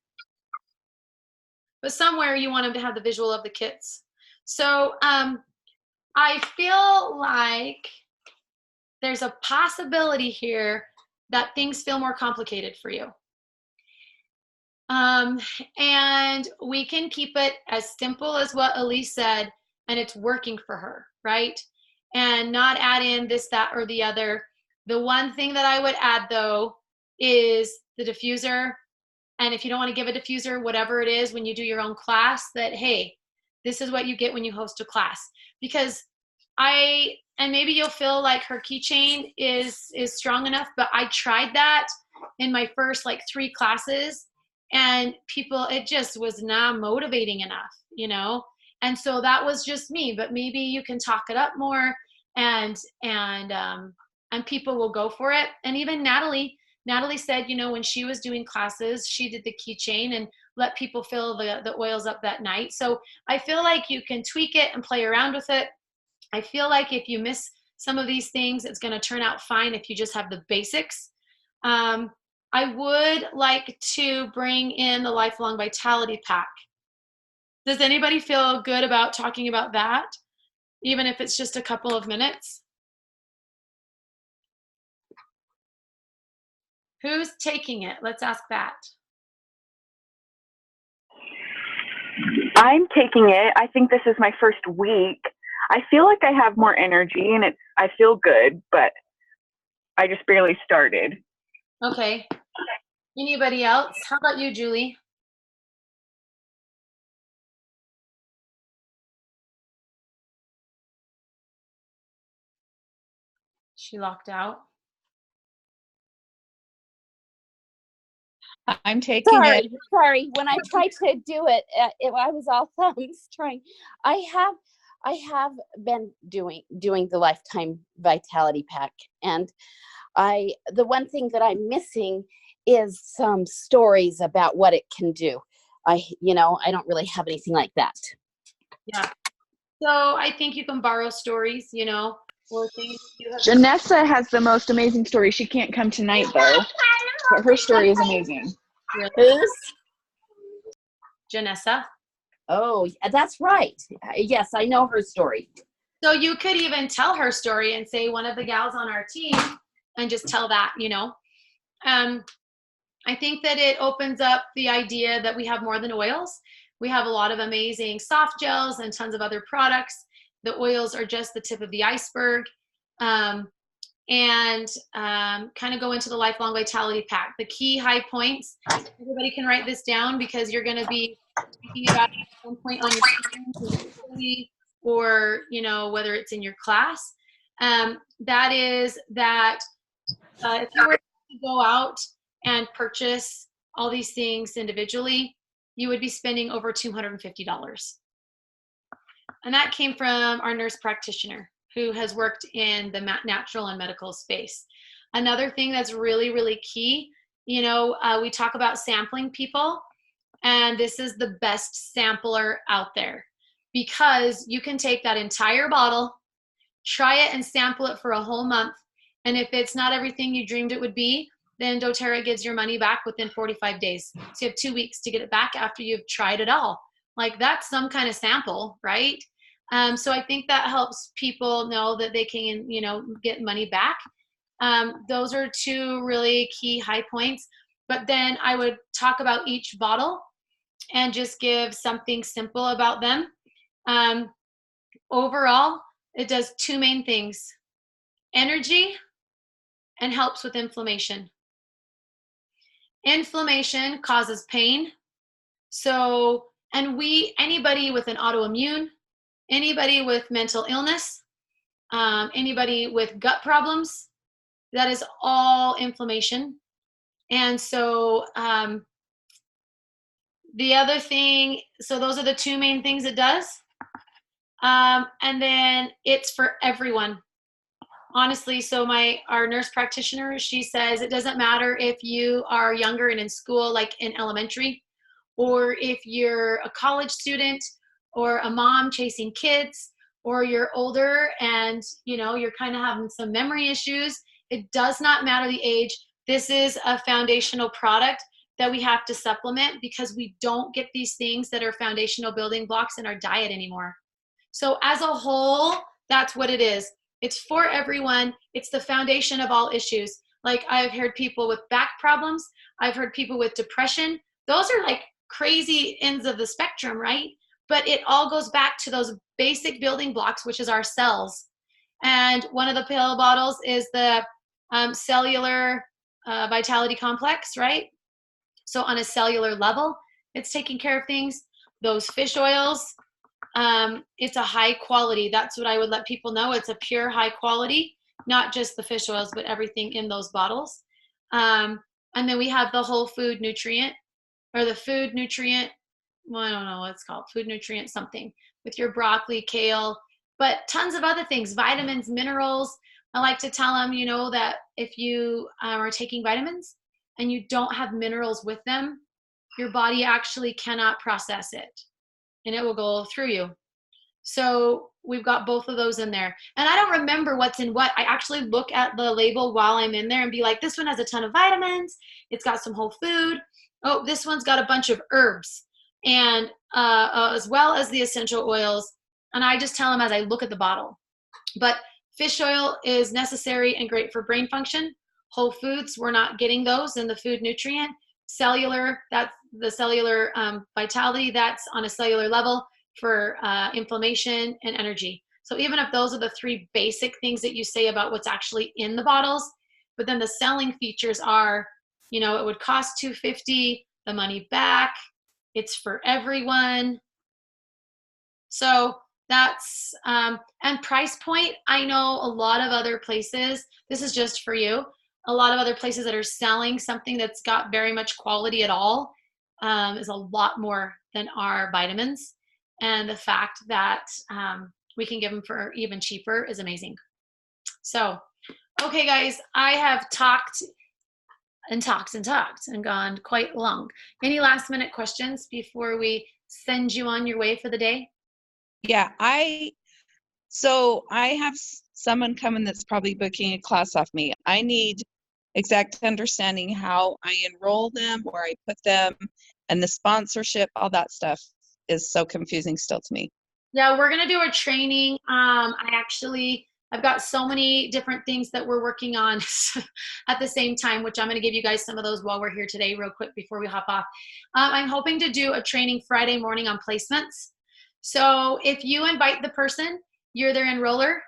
[SPEAKER 2] But somewhere you want them to have the visual of the kits. So I feel like there's a possibility here that things feel more complicated for you. And we can keep it as simple as what Elise said, and it's working for her, right? And not add in this, that, or the other. The one thing that I would add, though, is the diffuser. And if you don't want to give a diffuser, whatever it is, when you do your own class, that, hey, this is what you get when you host a class. Because and maybe you'll feel like her keychain is strong enough, but I tried that in my first like 3 classes, and people, it just was not motivating enough, you know? And so that was just me, but maybe you can talk it up more, and people will go for it. And even Natalie said, you know, when she was doing classes, she did the keychain and let people fill the oils up that night. So I feel like you can tweak it and play around with it. I feel like if you miss some of these things, it's going to turn out fine if you just have the basics. I would like to bring in the Lifelong Vitality Pack. Does anybody feel good about talking about that, even if it's just a couple of minutes? Who's taking it? Let's ask that.
[SPEAKER 8] I'm taking it. I think this is my first week. I feel like I have more energy and I feel good, but I just barely started.
[SPEAKER 2] Okay. Anybody else? How about you, Julie? She locked out.
[SPEAKER 5] I'm taking it.
[SPEAKER 3] Sorry. When I tried to do it, I was all thumbs trying. I have been doing the Lifetime Vitality Pack, and the one thing that I'm missing is some stories about what it can do. I don't really have anything like that.
[SPEAKER 2] Yeah. So I think you can borrow stories, or things you have.
[SPEAKER 4] Janessa has the most amazing story. She can't come tonight though, but her story is amazing.
[SPEAKER 3] Who's?
[SPEAKER 2] Janessa.
[SPEAKER 3] Oh, that's right. Yes, I know her story.
[SPEAKER 2] So you could even tell her story and say one of the gals on our team and just tell that, I think that it opens up the idea that we have more than oils. We have a lot of amazing soft gels and tons of other products. The oils are just the tip of the iceberg. And kind of go into the Lifelong Vitality Pack. The key high points, everybody can write this down because you're going to be thinking about it at some point on your team, or, whether it's in your class. That is that if you were to go out and purchase all these things individually, you would be spending over $250. And that came from our nurse practitioner who has worked in the natural and medical space. Another thing that's really, really key, we talk about sampling people, and this is the best sampler out there because you can take that entire bottle, try it and sample it for a whole month. And if it's not everything you dreamed it would be, then doTERRA gives your money back within 45 days. So you have 2 weeks to get it back after you've tried it all. Like that's some kind of sample, right? So I think that helps people know that they can, get money back. Those are two really key high points. But then I would talk about each bottle and just give something simple about them. Overall, it does two main things: energy and helps with inflammation. Inflammation causes pain. So, and anybody with an autoimmune, anybody with mental illness, anybody with gut problems, that is all inflammation. And so the other thing, so those are the two main things it does. And then it's for everyone. Honestly, so our nurse practitioner, she says it doesn't matter if you are younger and in school, like in elementary, or if you're a college student or a mom chasing kids, or you're older and you're kind of having some memory issues. It does not matter the age. This is a foundational product that we have to supplement because we don't get these things that are foundational building blocks in our diet anymore. So as a whole, that's what it is. It's for everyone. It's the foundation of all issues. Like I've heard people with back problems. I've heard people with depression. Those are like crazy ends of the spectrum, right? But it all goes back to those basic building blocks, which is our cells. And one of the pill bottles is the cellular vitality complex, right? So on a cellular level, it's taking care of things. Those fish oils, it's a high quality. That's what I would let people know. It's a pure high quality, not just the fish oils, but everything in those bottles. And then we have the whole food nutrient, or the food nutrient, well, I don't know what it's called, food nutrient something, with your broccoli, kale, but tons of other things, vitamins, minerals. I like to tell them, that if you are taking vitamins and you don't have minerals with them, your body actually cannot process it and it will go through you. So we've got both of those in there. And I don't remember what's in what. I actually look at the label while I'm in there and be like, this one has a ton of vitamins. It's got some whole food. Oh, this one's got a bunch of herbs, and as well as the essential oils. And I just tell them as I look at the bottle. But fish oil is necessary and great for brain function. Whole foods, we're not getting those in the food nutrient. Cellular, that's the cellular vitality, that's on a cellular level for inflammation and energy. So even if those are the three basic things that you say about what's actually in the bottles, but then the selling features are, you know, it would cost $250, the money back, it's for everyone. So that's, and price point, I know a lot of other places, this is just for you, a lot of other places that are selling something that's got very much quality at all is a lot more than our vitamins. And the fact that we can give them for even cheaper is amazing. So, okay guys, I have talked and gone quite long. Any last minute questions before we send you on your way for the day?
[SPEAKER 5] Yeah, so I have someone coming that's probably booking a class off me. I need exact understanding how I enroll them, where I put them, and the sponsorship, all that stuff is so confusing still to me.
[SPEAKER 2] Yeah, we're gonna do a training. I've got so many different things that we're working on at the same time, which I'm gonna give you guys some of those while we're here today real quick before we hop off. I'm hoping to do a training Friday morning on placements. So if you invite the person, you're their enroller.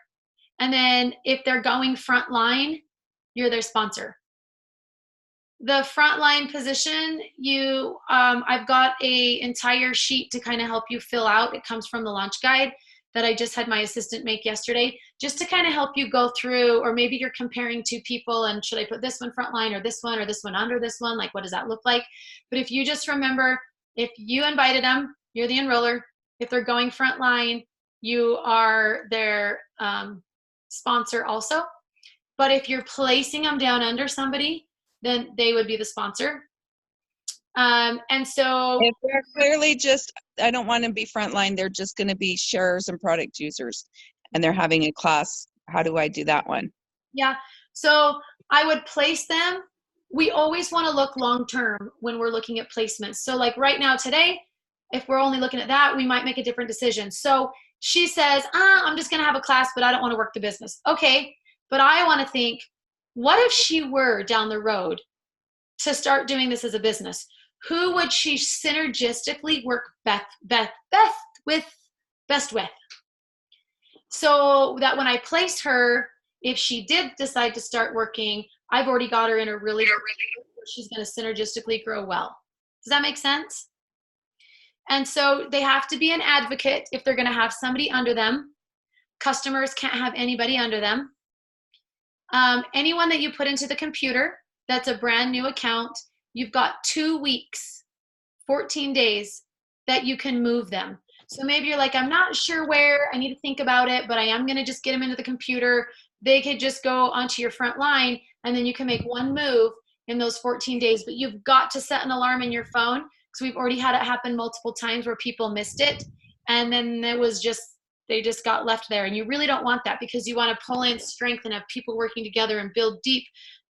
[SPEAKER 2] And then if they're going frontline, you're their sponsor. The frontline position, I've got a entire sheet to kind of help you fill out. It comes from the launch guide that I just had my assistant make yesterday, just to kind of help you go through, or maybe you're comparing two people and should I put this one frontline or this one under this one? Like, what does that look like? But if you just remember, if you invited them, you're the enroller. If they're going frontline, you are their sponsor also. But if you're placing them down under somebody, then they would be the sponsor. And so
[SPEAKER 5] if they're clearly just, I don't want to be frontline, they're just going to be sharers and product users, and they're having a class, how do I do that one?
[SPEAKER 2] Yeah, so I would place them. We always want to look long-term when we're looking at placements. So like right now today, if we're only looking at that, we might make a different decision. So she says, I'm just going to have a class, but I don't want to work the business. Okay, but I want to think, what if she were down the road to start doing this as a business? Who would she synergistically work best with? So that when I place her, if she did decide to start working, I've already got her in a really where she's going to synergistically grow well. Does that make sense? And so they have to be an advocate if they're going to have somebody under them. Customers can't have anybody under them. Anyone that you put into the computer that's a brand new account, you've got 2 weeks, 14 days that you can move them. So maybe you're like, I'm not sure where, I need to think about it, but I am going to just get them into the computer. They could just go onto your front line, and then you can make one move in those 14 days. But you've got to set an alarm in your phone, because we've already had it happen multiple times where people missed it. And then they just got left there. And you really don't want that, because you want to pull in strength and have people working together and build deep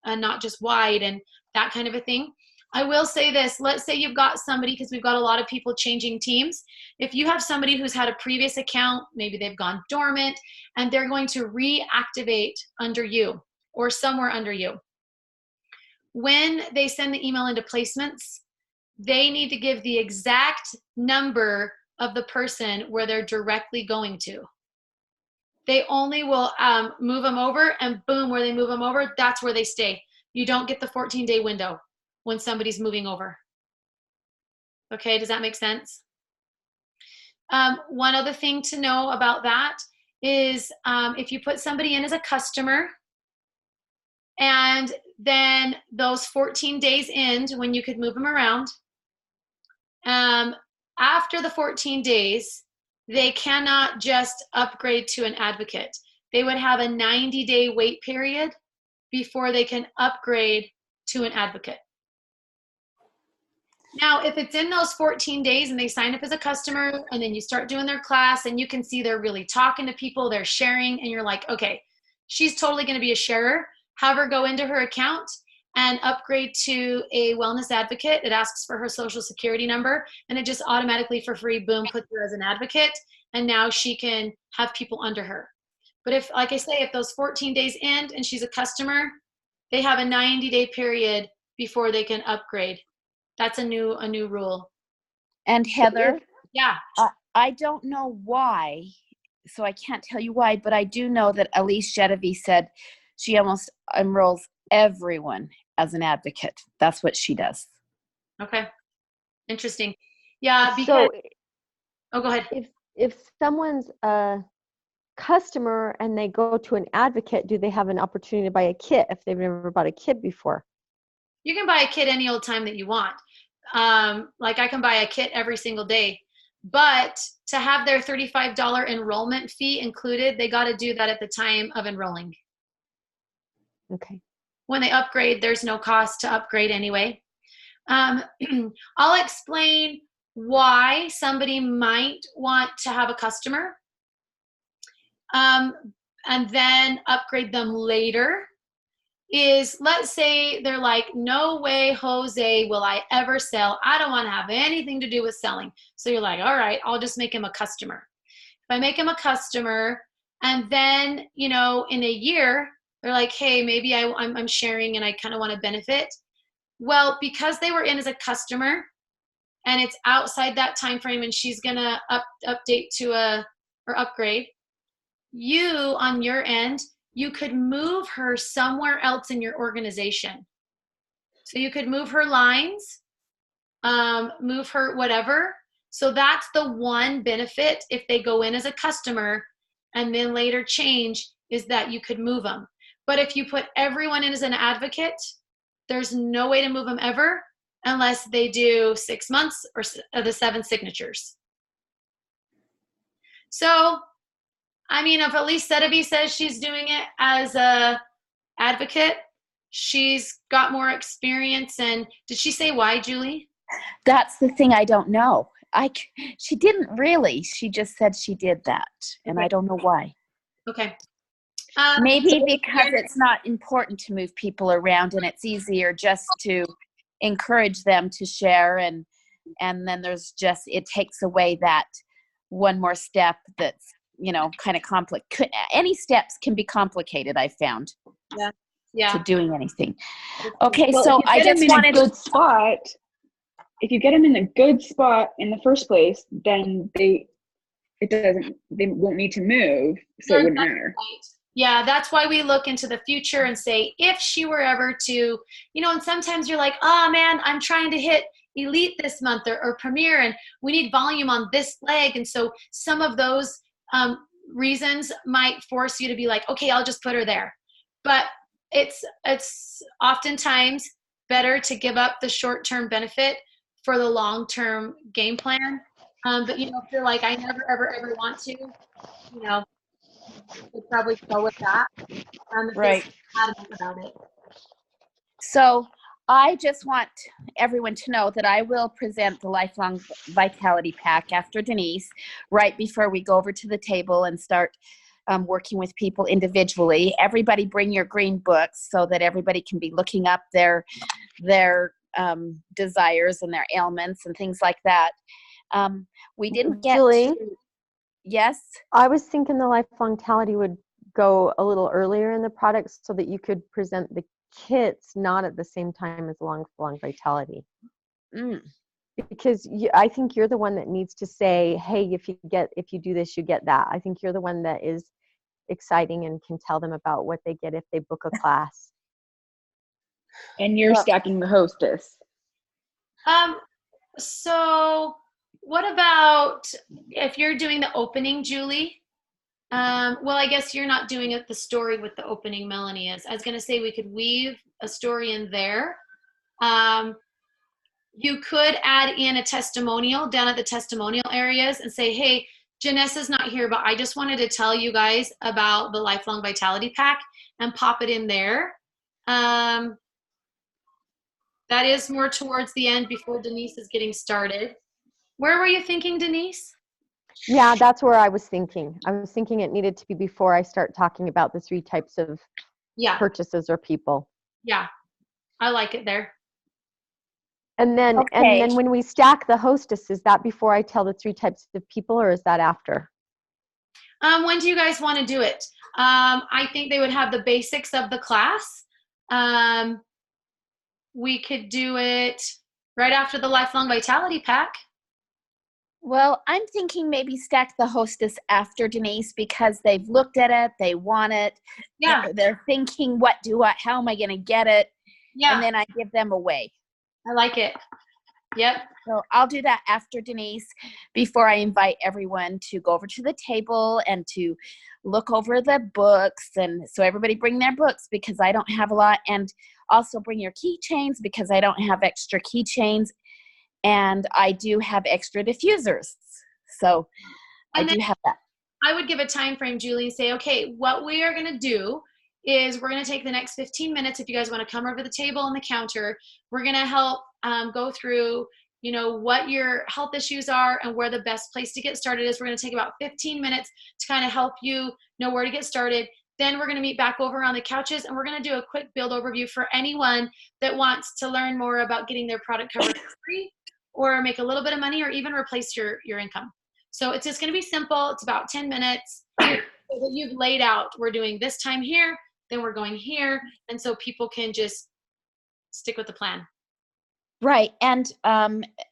[SPEAKER 2] and not just wide and that kind of a thing. I will say this, let's say you've got somebody, because we've got a lot of people changing teams. If you have somebody who's had a previous account, maybe they've gone dormant, and they're going to reactivate under you or somewhere under you. When they send the email into placements, they need to give the exact number of the person where they're directly going to. They only will move them over, and boom, where they move them over, that's where they stay. You don't get the 14-day window when somebody's moving over. Okay, does that make sense? One other thing to know about that is if you put somebody in as a customer, and then those 14 days end when you could move them around, after the 14 days, they cannot just upgrade to an advocate. They would have a 90-day wait period before they can upgrade to an advocate. Now, if it's in those 14 days and they sign up as a customer and then you start doing their class and you can see they're really talking to people, they're sharing, and you're like, okay, she's totally going to be a sharer, have her go into her account and upgrade to a wellness advocate. It asks for her social security number and it just automatically for free, boom, puts her as an advocate. And now she can have people under her. But if, like I say, if those 14 days end and she's a customer, they have a 90-day period before they can upgrade. That's a new rule.
[SPEAKER 3] And Heather,
[SPEAKER 2] Yeah.
[SPEAKER 3] I don't know why, so I can't tell you why, but I do know that Elise Genevieve said she almost enrolls everyone as an advocate. That's what she does.
[SPEAKER 2] Okay. Interesting. Yeah. Because,
[SPEAKER 6] So
[SPEAKER 2] oh, go ahead.
[SPEAKER 6] if someone's a customer and they go to an advocate, do they have an opportunity to buy a kit if they've never bought a kit before?
[SPEAKER 2] You can buy a kit any old time that you want. Like I can buy a kit every single day, but to have their $35 enrollment fee included, they got to do that at the time of enrolling.
[SPEAKER 6] Okay.
[SPEAKER 2] When they upgrade, there's no cost to upgrade anyway. I'll explain why somebody might want to have a customer and then upgrade them later. Is, let's say they're like, no way, Jose, will I ever sell. I don't want to have anything to do with selling. So you're like, all right, I'll just make him a customer. If I make him a customer and then, in a year, they're like, hey, maybe I'm sharing and I kind of want to benefit. Well, because they were in as a customer and it's outside that time frame and she's going to update to or upgrade, you on your end, you could move her somewhere else in your organization. So you could move her lines, move her whatever. So that's the one benefit if they go in as a customer and then later change, is that you could move them. But if you put everyone in as an advocate, there's no way to move them ever unless they do 6 months or the 7 signatures. So I mean, if Elise Sedeby says she's doing it as a advocate, she's got more experience. And did she say why, Julie?
[SPEAKER 3] That's the thing I don't know. She didn't really. She just said she did that, and
[SPEAKER 2] Okay.
[SPEAKER 3] I don't know why.
[SPEAKER 2] Okay.
[SPEAKER 3] Maybe because it's not important to move people around, and it's easier just to encourage them to share, and then there's just, it takes away that one more step that's, kind of complicated. Any steps can be complicated, I've found.
[SPEAKER 2] Yeah.
[SPEAKER 3] To doing anything. Okay,
[SPEAKER 4] Well,
[SPEAKER 3] so
[SPEAKER 4] if you
[SPEAKER 3] I
[SPEAKER 4] get
[SPEAKER 3] just
[SPEAKER 4] them in
[SPEAKER 3] wanted
[SPEAKER 4] a good spot. If you get them in a good spot in the first place, then they won't need to move, so it wouldn't matter.
[SPEAKER 2] Yeah, that's why we look into the future and say, if she were ever to, and sometimes you're like, oh man, I'm trying to hit Elite this month or Premier, and we need volume on this leg. And so some of those reasons might force you to be like, okay, I'll just put her there. But it's oftentimes better to give up the short-term benefit for the long-term game plan. But if you're like, I never, ever want to, we'd probably go with that.
[SPEAKER 3] Right.
[SPEAKER 2] Adamant about it.
[SPEAKER 3] So I just want everyone to know that I will present the Lifelong Vitality Pack after Denise, right before we go over to the table and start working with people individually. Everybody bring your green books so that everybody can be looking up their desires and their ailments and things like that. We didn't get
[SPEAKER 6] Julie?
[SPEAKER 3] Yes?
[SPEAKER 6] I was thinking the Lifelong Vitality would go a little earlier in the product so that you could present the kits not at the same time as Long Vitality. Because I think you're the one that needs to say, hey, if you do this, you get that. I think you're the one that is exciting and can tell them about what they get if they book a class.
[SPEAKER 4] And you're stacking the hostess.
[SPEAKER 2] So what about if you're doing the opening, Julie? Well, I guess you're not doing it the story with the opening, Melanie is. I was going to say we could weave a story in there. You could add in a testimonial down at the testimonial areas and say, hey, Janessa's not here, but I just wanted to tell you guys about the Lifelong Vitality Pack, and pop it in there. That is more towards the end before Denise is getting started. Where were you thinking, Denise?
[SPEAKER 6] Yeah, that's where I was thinking. I was thinking it needed to be before I start talking about the 3 types of
[SPEAKER 2] Yeah,
[SPEAKER 6] purchases or people.
[SPEAKER 2] yeah. I like it there.
[SPEAKER 6] And then
[SPEAKER 3] Okay.
[SPEAKER 6] when we stack the hostess, is that before I tell the 3 types of people, or is that after?
[SPEAKER 2] When do you guys want to do it? I think they would have the basics of the class. We could do it right after the Lifelong Vitality Pack.
[SPEAKER 3] Well, I'm thinking maybe stack the hostess after Denise because they've looked at it, they want it.
[SPEAKER 2] Yeah,
[SPEAKER 3] They're thinking, how am I going to get it?
[SPEAKER 2] yeah,
[SPEAKER 3] And then I give them away.
[SPEAKER 2] I like it. Yep.
[SPEAKER 3] So I'll do that after Denise before I invite everyone to go over to the table and to look over the books. And so everybody bring their books because I don't have a lot. And also bring your keychains because I don't have extra keychains. And I do have extra diffusers. So I do have that.
[SPEAKER 2] I would give a time frame, Julie, and say, okay, what we are going to do is we're going to take the next 15 minutes. If you guys want to come over the table and the counter, we're going to help go through, what your health issues are and where the best place to get started is. We're going to take about 15 minutes to kind of help you know where to get started. Then we're going to meet back over on the couches, and we're going to do a quick build overview for anyone that wants to learn more about getting their product covered for free or make a little bit of money or even replace your income. So it's just going to be simple. It's about 10 minutes. So that you've laid out, we're doing this time here, then we're going here. And so people can just stick with the plan.
[SPEAKER 3] Right. And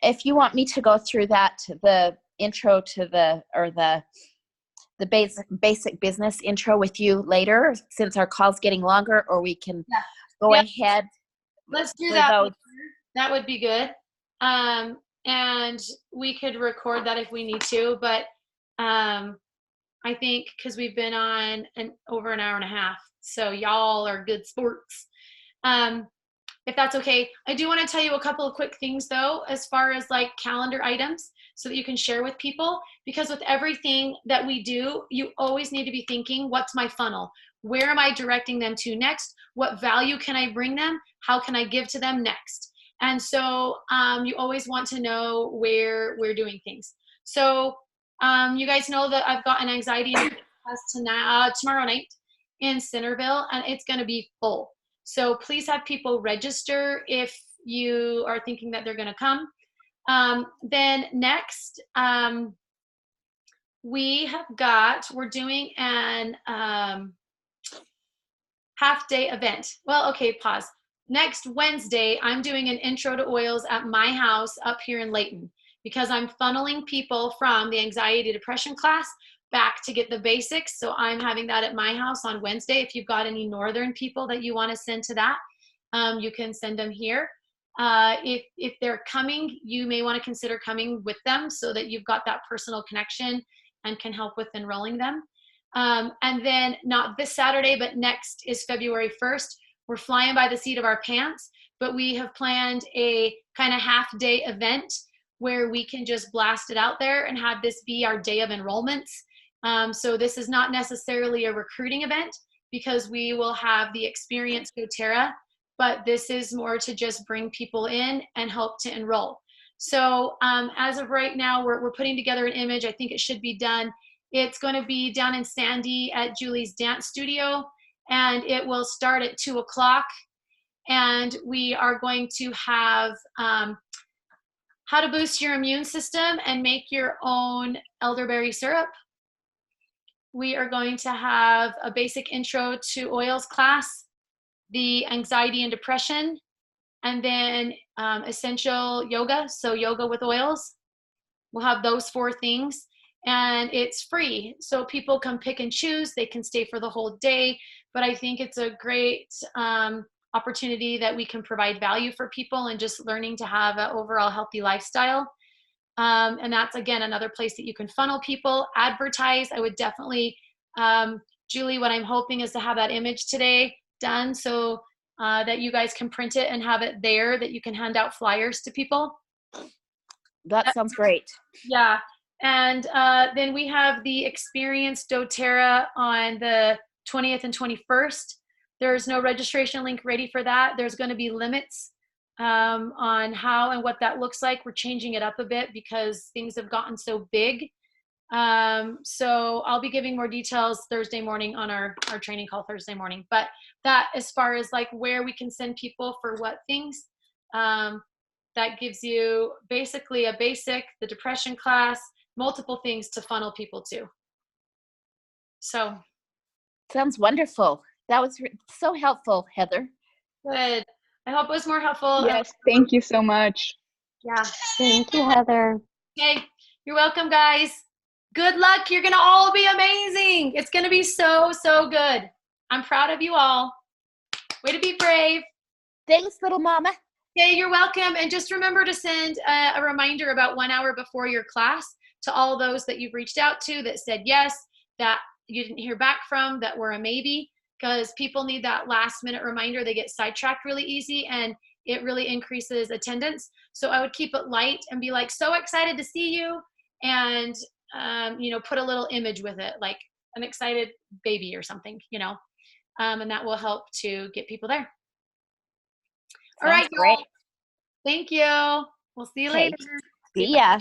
[SPEAKER 3] if you want me to go through that, the intro to the basic business intro with you later, since our call's getting longer, or we can go ahead.
[SPEAKER 2] Let's do
[SPEAKER 3] for
[SPEAKER 2] that.
[SPEAKER 3] those.
[SPEAKER 2] That would be good. And we could record that if we need to, but I think because we've been on over an hour and a half, so y'all are good sports. If that's okay, I do want to tell you a couple of quick things though, as far as like calendar items, so that you can share with people, because with everything that we do, you always need to be thinking, what's my funnel? Where am I directing them to next? What value can I bring them? How can I give to them next? And so you always want to know where we're doing things. So you guys know that I've got an anxiety class tomorrow night in Centerville, and it's going to be full. So please have people register if you are thinking that they're going to come. Then next, we're doing an half-day event. Well, okay, pause. Next Wednesday, I'm doing an intro to oils at my house up here in Layton, because I'm funneling people from the anxiety depression class back to get the basics. So I'm having that at my house on Wednesday. If you've got any northern people that you want to send to that, you can send them here. If they're coming, you may want to consider coming with them so that you've got that personal connection and can help with enrolling them. And then not this Saturday, but next is February 1st. We're flying by the seat of our pants, but we have planned a kind of half-day event where we can just blast it out there and have this be our day of enrollments. So this is not necessarily a recruiting event because we will have the experienced doTERRA, but this is more to just bring people in and help to enroll. So as of right now, we're putting together an image. I think it should be done. It's going to be down in Sandy at Julie's dance studio, and it will start at 2 o'clock. And we are going to have how to boost your immune system and make your own elderberry syrup. We are going to have a basic intro to oils class, the anxiety and depression, and then essential yoga, so yoga with oils. We'll have those 4 things, and it's free. So people can pick and choose. They can stay for the whole day, but I think it's a great opportunity that we can provide value for people and just learning to have an overall healthy lifestyle. And that's, again, another place that you can funnel people, advertise. I would definitely, Julie, what I'm hoping is to have that image today done so that you guys can print it and have it there, that you can hand out flyers to people.
[SPEAKER 3] That sounds great.
[SPEAKER 2] Yeah. And then we have the experienced doTERRA on the 20th and 21st. There's no registration link ready for that. There's going to be limits on how and what that looks like. We're changing it up a bit because things have gotten so big. So I'll be giving more details Thursday morning on our training call Thursday morning. But that, as far as like where we can send people for what things, that gives you basically a basic, the depression class, multiple things to funnel people to. So
[SPEAKER 3] Sounds wonderful. That was so helpful, Heather.
[SPEAKER 2] good. I hope it was more helpful.
[SPEAKER 4] Yes, thank you so much.
[SPEAKER 2] Yeah.
[SPEAKER 6] Thank you, Heather.
[SPEAKER 2] Okay. You're welcome, guys. Good luck. You're going to all be amazing. It's going to be so, so good. I'm proud of you all. Way to be brave.
[SPEAKER 3] Thanks, little mama.
[SPEAKER 2] Okay, you're welcome. And just remember to send a reminder about 1 hour before your class to all those that you've reached out to that said yes, that you didn't hear back from, that were a maybe, because people need that last minute reminder. They get sidetracked really easy and it really increases attendance. So I would keep it light and be like, so excited to see you. And, put a little image with it, like an excited baby or something, and that will help to get people there. All right,
[SPEAKER 3] Sounds great.
[SPEAKER 2] y'all. Thank you. We'll see you
[SPEAKER 3] Okay.
[SPEAKER 2] later.
[SPEAKER 3] See ya.